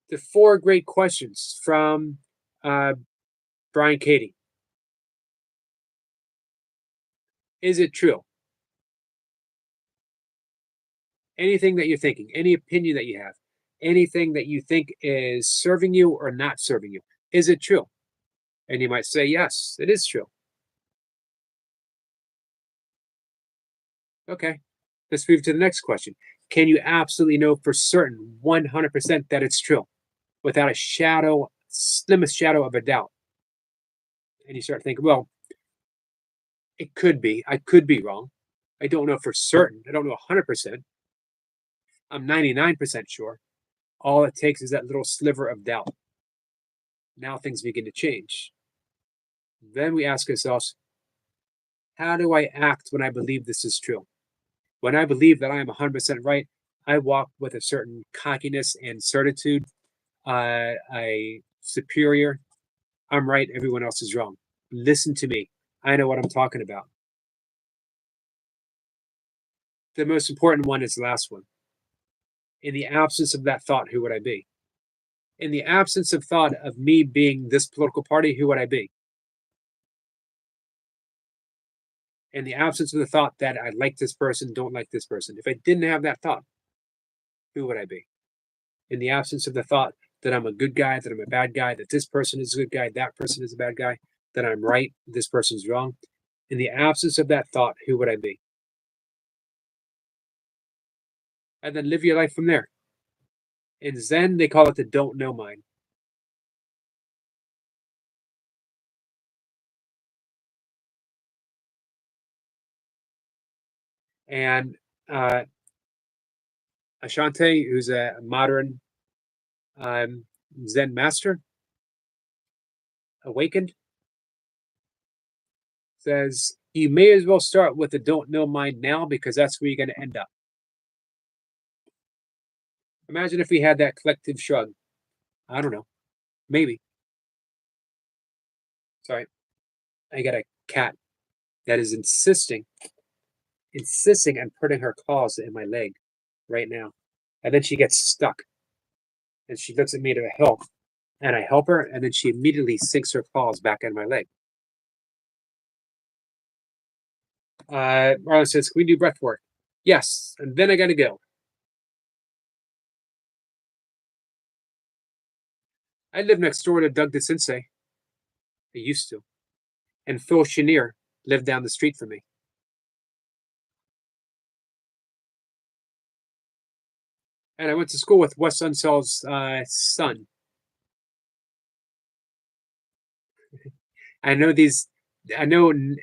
The 4 great questions from Brian Katie. Is it true? Anything that you're thinking, any opinion that you have, anything that you think is serving you or not serving you, is it true? And you might say, yes, it is true. Okay, let's move to the next question. Can you absolutely know for certain, 100% that it's true without a shadow, slimmest shadow of a doubt? And you start thinking, well, it could be. I could be wrong. I don't know for certain. I don't know 100%. I'm 99% sure. All it takes is that little sliver of doubt. Now things begin to change. Then we ask ourselves, how do I act when I believe this is true? When I believe that I am 100% right, I walk with a certain cockiness and certitude, a superior. I'm right, everyone else is wrong. Listen to me. I know what I'm talking about. The most important one is the last one. In the absence of that thought, who would I be? In the absence of thought of me being this political party, who would I be? In the absence of the thought that I like this person, don't like this person. If I didn't have that thought, who would I be? In the absence of the thought that I'm a good guy, that I'm a bad guy, that this person is a good guy, that person is a bad guy, that I'm right, this person's wrong. In the absence of that thought, who would I be? And then live your life from there. In Zen, they call it the don't know mind. And Ashante, who's a modern Zen master, awakened, says you may as well start with the don't know mind now because that's where you're going to end up. Imagine if we had that collective shrug. I don't know. Maybe. Sorry. I got a cat that is insisting on putting her claws in my leg right now. And then she gets stuck. And she looks at me to help. And I help her, and then she immediately sinks her claws back in my leg. Marlon says, can we do breath work? Yes, and then I gotta go. I live next door to Doug DeCince. I used to. And Phil Chenier lived down the street from me. And I went to school with Wes Unsell's son. I know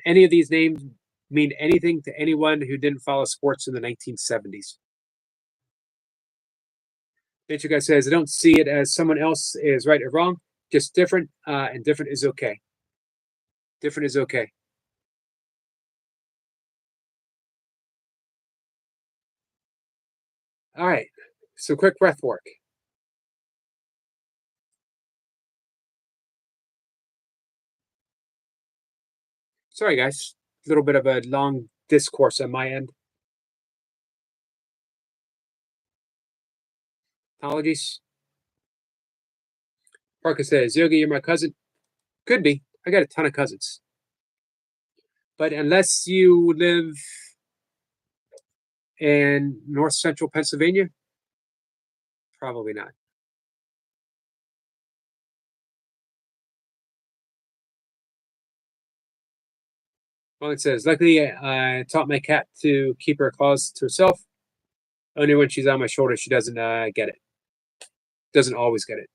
any of these names mean anything to anyone who didn't follow sports in the 1970s. Nature Guy says, I don't see it as someone else is right or wrong, just different, and different is okay. Different is okay. All right, so quick breath work. Sorry, guys, a little bit of a long discourse on my end. Apologies. Parker says, Yogi, you're my cousin. Could be. I got a ton of cousins. But unless you live in north central Pennsylvania, probably not. Well, it says, luckily I taught my cat to keep her claws to herself. Only when she's on my shoulder, she doesn't get it. Doesn't always get it.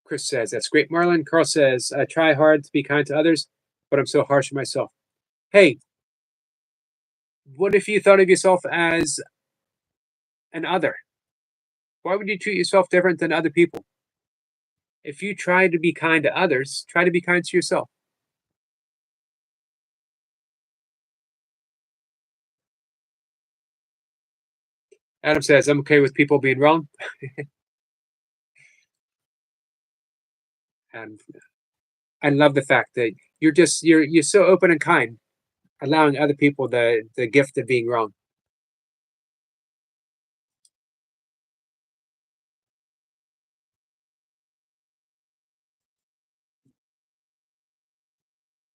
Chris says, that's great, Marlon. Carl says, I try hard to be kind to others, but I'm so harsh on myself. Hey, what if you thought of yourself as an other? Why would you treat yourself different than other people? If you try to be kind to others, try to be kind to yourself. Adam says, I'm okay with people being wrong. And I love the fact that you're so open and kind, allowing other people the gift of being wrong.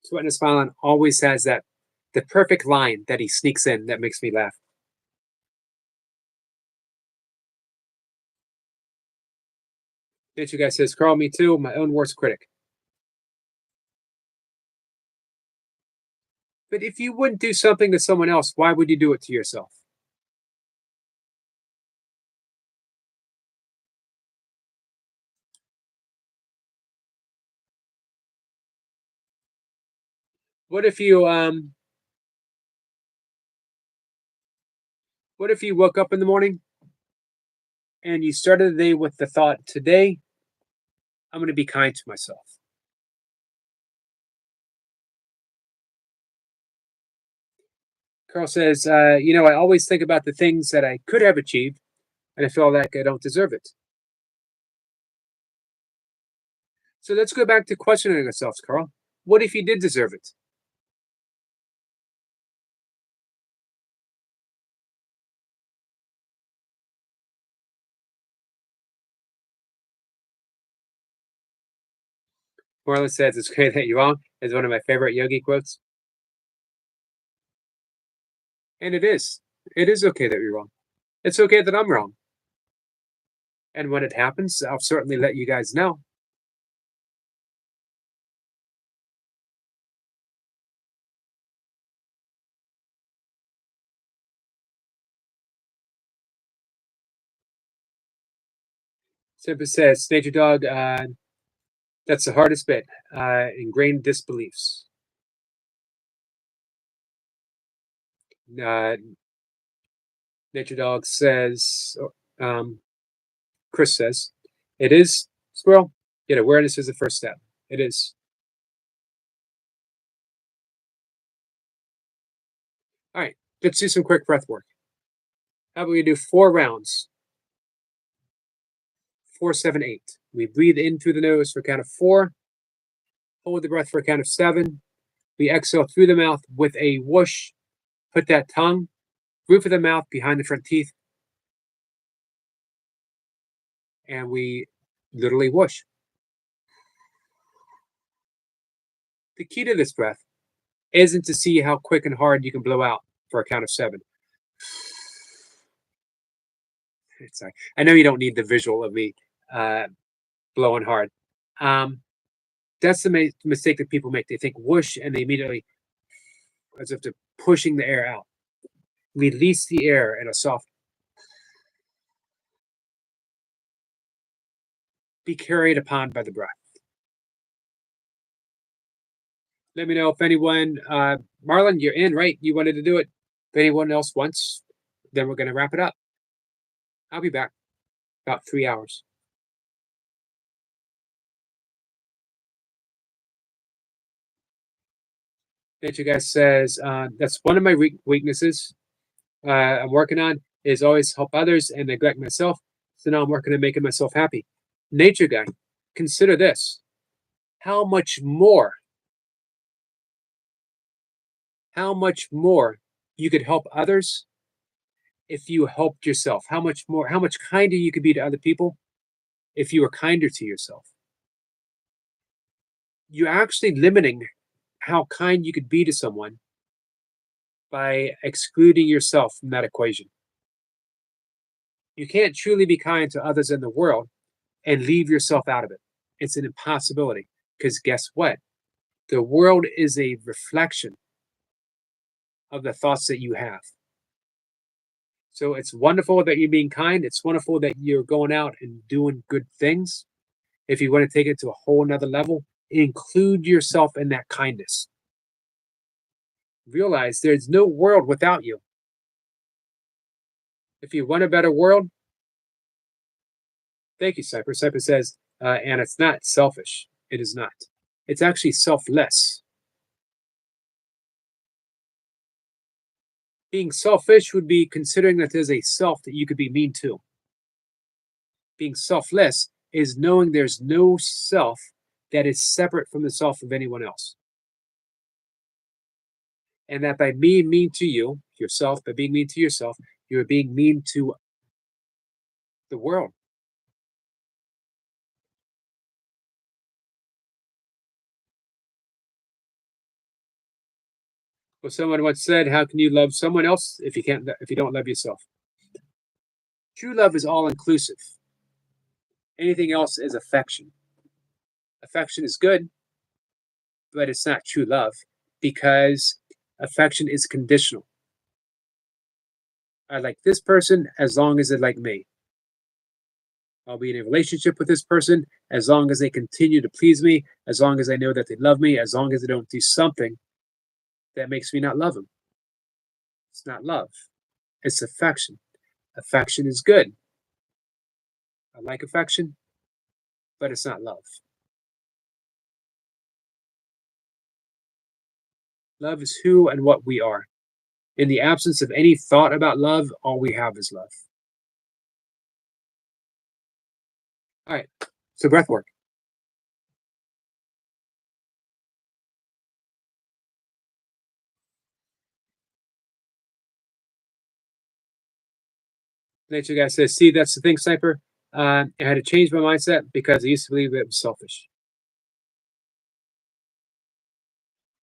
Sweating and Smiling always has the perfect line that he sneaks in that makes me laugh. Nature Guy says, Carl, me too, my own worst critic. But if you wouldn't do something to someone else, why would you do it to yourself? What if you woke up in the morning and you started the day with the thought, today I'm going to be kind to myself. Carl says, I always think about the things that I could have achieved, and I feel like I don't deserve it. So let's go back to questioning ourselves, Carl. What if you did deserve it? Marla says, it's great that you're wrong, is one of my favorite yogi quotes. And it is. It is okay that you're wrong. It's okay that I'm wrong. And when it happens, I'll certainly let you guys know. Simba says, Nature Dog, that's the hardest bit, ingrained disbeliefs. Nature Dog says, Chris says, it is, Squirrel. Yet awareness is the first step. It is. All right. Let's do some quick breath work. How about we do 4 rounds? 4, 7, 8. We breathe in through the nose for a count of 4. Hold the breath for a count of 7. We exhale through the mouth with a whoosh. Put that tongue, roof of the mouth behind the front teeth. And we literally whoosh. The key to this breath isn't to see how quick and hard you can blow out for a count of 7. Sorry. I know you don't need the visual of me blowing hard. That's the mistake that people make. They think whoosh and they immediately, as if they're pushing the air out. Release the air in a soft. Be carried upon by the breath. Let me know if anyone, Marlon, you're in, right? You wanted to do it. If anyone else wants, then we're going to wrap it up. I'll be back about 3 hours. Nature Guy says, that's one of my weaknesses I'm working on is always help others and neglect myself. So now I'm working on making myself happy. Nature Guy, consider this. How much more you could help others if you helped yourself? How much kinder you could be to other people if you were kinder to yourself? You're actually limiting how kind you could be to someone by excluding yourself from that equation. You can't truly be kind to others in the world and leave yourself out of it. It's an impossibility, because guess what? The world is a reflection of the thoughts that you have. So it's wonderful that you're being kind. It's wonderful that you're going out and doing good things. If you want to take it to a whole nother level, include yourself in that kindness. Realize there's no world without you. If you want a better world, thank you, Cypher. Cypher says, and it's not selfish. It is not. It's actually selfless. Being selfish would be considering that there's a self that you could be mean to. Being selfless is knowing there's no self that is separate from the self of anyone else. And that by being mean to yourself, by being mean to yourself, you're being mean to the world. Well, someone once said, how can you love someone else if you don't love yourself? True love is all inclusive. Anything else is affection. Affection is good, but it's not true love, because affection is conditional. I like this person as long as they like me. I'll be in a relationship with this person as long as they continue to please me, as long as I know that they love me, as long as they don't do something that makes me not love them. It's not love. It's affection. Affection is good. I like affection, but it's not love. Love is who and what we are. In the absence of any thought about love, all we have is love. All right, so breath work. Nature Guy says, see, that's the thing, Sniper. I had to change my mindset because I used to believe it was selfish.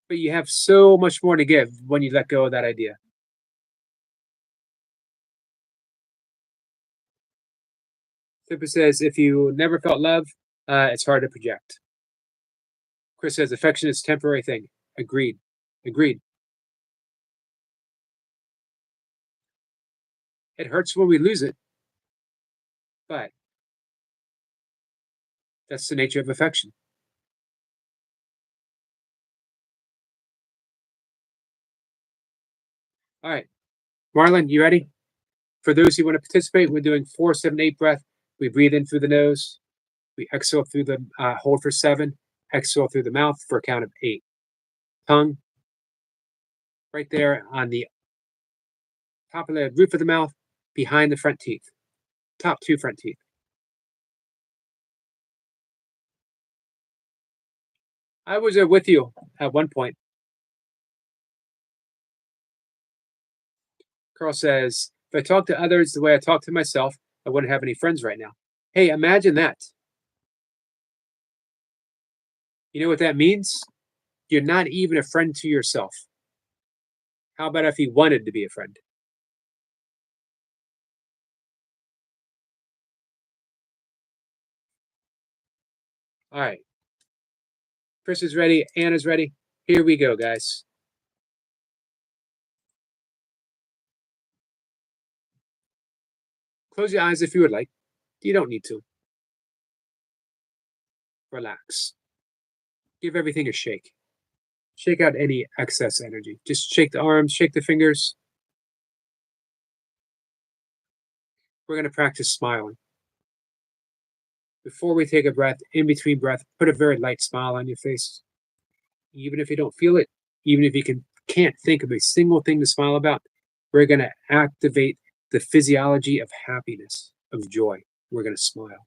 But you have so much more to give when you let go of that idea. Sniper says, if you never felt love, it's hard to project. Chris says, affection is a temporary thing. Agreed. Agreed. It hurts when we lose it, but that's the nature of affection. All right, Marlon, you ready? For those who want to participate, we're doing 4, 7, 8 breath. We breathe in through the nose. We exhale through the hold for 7. Exhale through the mouth for a count of 8. Tongue right there on the top of the roof of the mouth, behind the front teeth, top two front teeth. I was with you at one point. Carl says, if I talk to others the way I talk to myself, I wouldn't have any friends right now. Hey, imagine that. You know what that means? You're not even a friend to yourself. How about if you wanted to be a friend? All right. Chris is ready. Anna's ready. Here we go, guys. Close your eyes if you would like. You don't need to. Relax. Give everything a shake. Shake out any excess energy. Just shake the arms, shake the fingers. We're going to practice smiling. Before we take a breath, in between breath, put a very light smile on your face. Even if you don't feel it, even if you can't think of a single thing to smile about, we're going to activate the physiology of happiness, of joy. We're going to smile.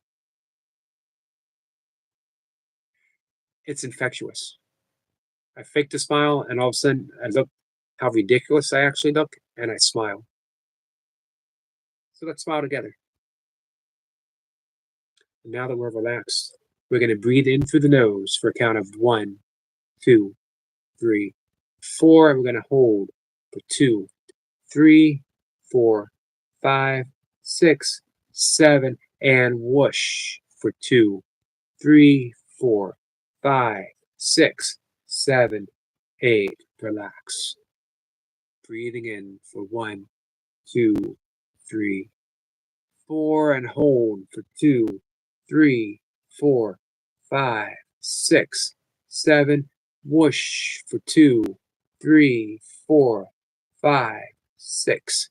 It's infectious. I faked a smile, and all of a sudden, I look how ridiculous I actually look, and I smile. So let's smile together. And now that we're relaxed, we're going to breathe in through the nose for a count of 1, 2, 3, 4. And we're going to hold for 2, 3, 4, 5, 6, 7, and whoosh for 2, 3, 4, 5, 6, 7, 8. Relax. Breathing in for 1, 2, 3, 4, and hold for 2, 3, 4, 5, 6, 7. Whoosh for 2, 3, 4, 5, 6,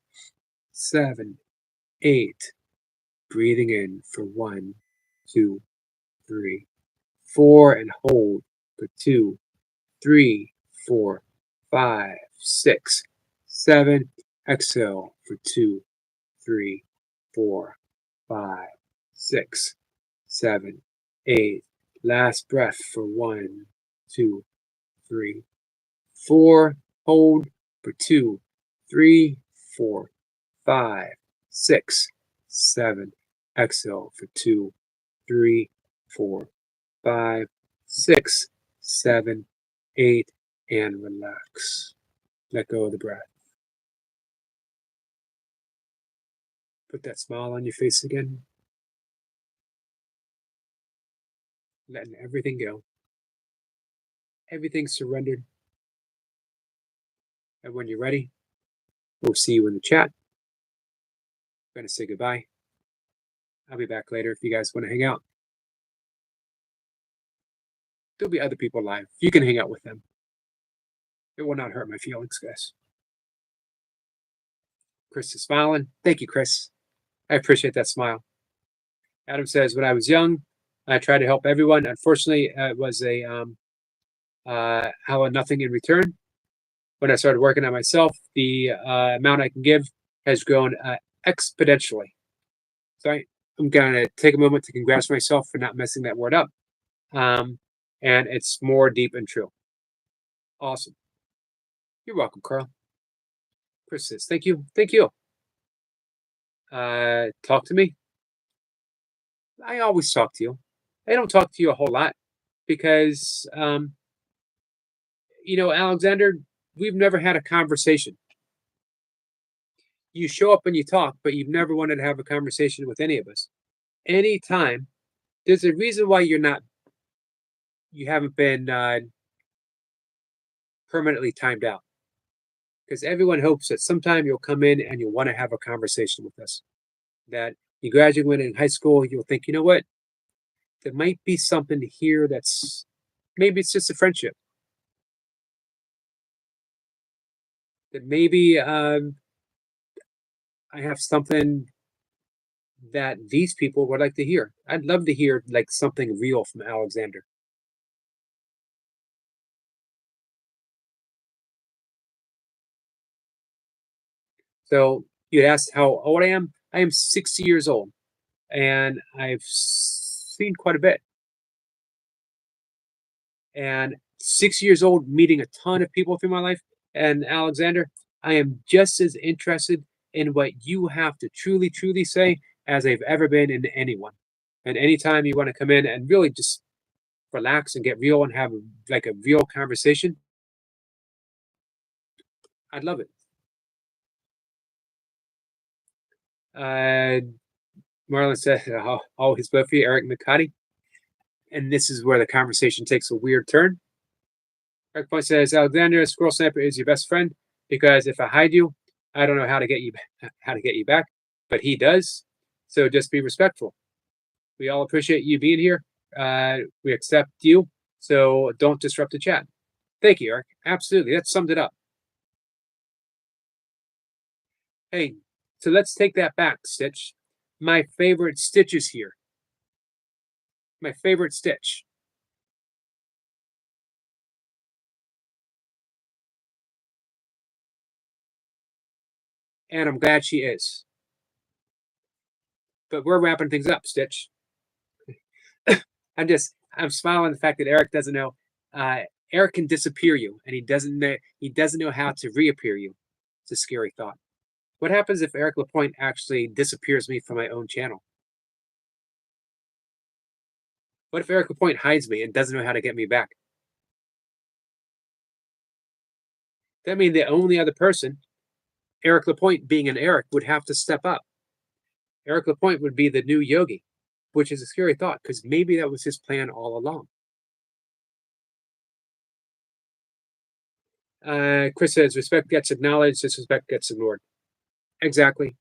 7, 8. Breathing in for 1, 2, 3, 4, and hold for 2, 3, 4, 5, 6, 7. Exhale for 2, 3, 4, 5, 6, 7, 8. Last breath for 1, 2, 3, 4. Hold for 2, 3, 4, 5, 6, 7. Exhale for 2, 3, 4, 5, 6, 7, 8. And relax. Let go of the breath. Put that smile on your face again. Letting everything go. Everything surrendered. And when you're ready, we'll see you in the chat. I'm going to say goodbye. I'll be back later if you guys want to hang out. There'll be other people live. You can hang out with them. It will not hurt my feelings, guys. Chris is smiling. Thank you, Chris. I appreciate that smile. Adam says, when I was young, I tried to help everyone. Unfortunately, it was how nothing in return. When I started working on myself, the amount I can give has grown exponentially. So I'm going to take a moment to congratulate myself for not messing that word up. And it's more deep and true. Awesome. You're welcome, Carl. Chris says, thank you. Thank you. Talk to me. I always talk to you. I don't talk to you a whole lot because, Alexander, we've never had a conversation. You show up and you talk, but you've never wanted to have a conversation with any of us. Anytime, there's a reason why you haven't been permanently timed out. Because everyone hopes that sometime you'll come in and you'll want to have a conversation with us. That you graduate in high school, you'll think, you know what? There might be something here maybe it's just a friendship. That maybe I have something that these people would like to hear. I'd love to hear like something real from Alexander. So you asked how old I am. I am 60 years old, and I've seen quite a bit. And 6 years old, meeting a ton of people through my life. And Alexander, I am just as interested in what you have to truly, truly say as I've ever been in anyone. And anytime you want to come in and really just relax and get real and have like a real conversation, I'd love it. Marlon said, always love for you, Eric McCarty. And this is where the conversation takes a weird turn. Eric Point says, Alexander, Squirrel Sniper is your best friend because if I hide you, I don't know how to get you back, but he does. So just be respectful. We all appreciate you being here. We accept you, so don't disrupt the chat. Thank you, Eric. Absolutely, that summed it up. Hey, so let's take that back, Stitch. My favorite Stitch is here. My favorite Stitch. And I'm glad she is. But we're wrapping things up, Stitch. I'm smiling at the fact that Eric doesn't know. Eric can disappear you, and he doesn't know how to reappear you. It's a scary thought. What happens if Eric Lapointe actually disappears me from my own channel? What if Eric Lapointe hides me and doesn't know how to get me back? That means the only other person, Eric Lapointe being an Eric, would have to step up. Eric Lapointe would be the new Yogi, which is a scary thought because maybe that was his plan all along. Chris says, respect gets acknowledged, disrespect gets ignored. Exactly.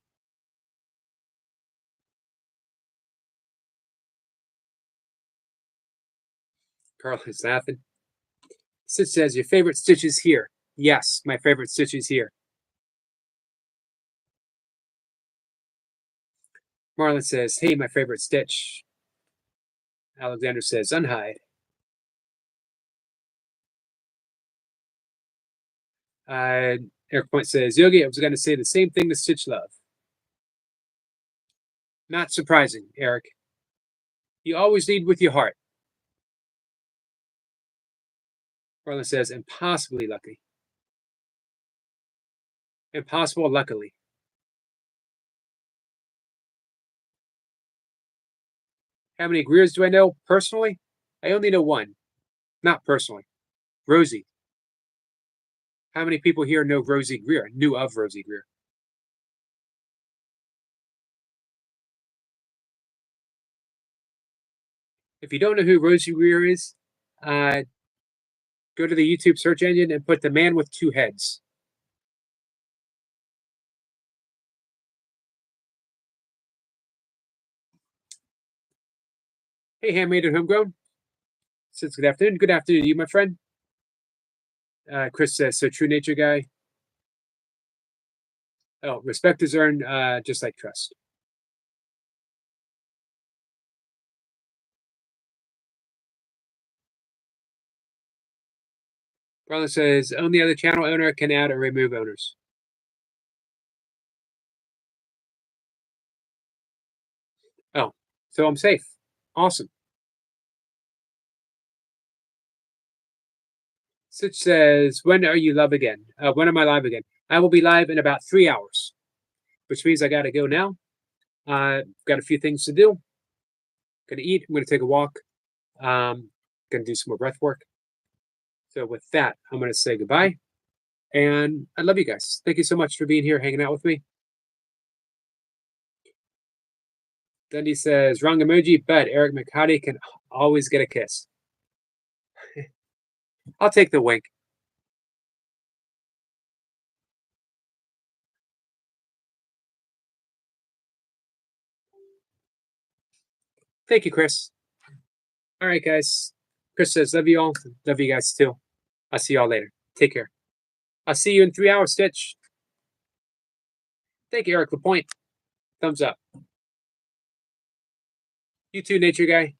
Carl is laughing. Sid says, your favorite Stitch is here. Yes, my favorite Stitch is here. Marlon says, hey, my favorite Stitch. Alexander says, unhide. Eric Point says, Yogi, I was going to say the same thing to Stitch Love. Not surprising, Eric. You always lead with your heart. Marlon says, impossibly lucky. Impossible, luckily. How many Greers do I know personally? I only know one. Not personally. Rosie. How many people here know Rosie Greer? Knew of Rosie Greer? If you don't know who Rosie Greer is, go to the YouTube search engine and put the man with two heads. Hey, handmade and homegrown. Says good afternoon. Good afternoon to you, my friend. Chris says, so true nature guy. Oh, respect is earned just like trust. Brother says, only other channel owner can add or remove owners. Oh, so I'm safe. Awesome. Sitch says, when are you live again? When am I live again? I will be live in about 3 hours, which means I got to go now. Got a few things to do. Gonna eat. I'm gonna take a walk. Gonna do some more breath work. So with that, I'm gonna say goodbye. And I love you guys. Thank you so much for being here, hanging out with me. Dundee says, wrong emoji, but Eric McCarty can always get a kiss. I'll take the wink. Thank you, Chris. All right, guys. Chris says, love you all. Love you guys too. I'll see y'all later. Take care. I'll see you in 3 hours, Stitch. Thank you, Eric Lapointe. Thumbs up. You too, nature guy.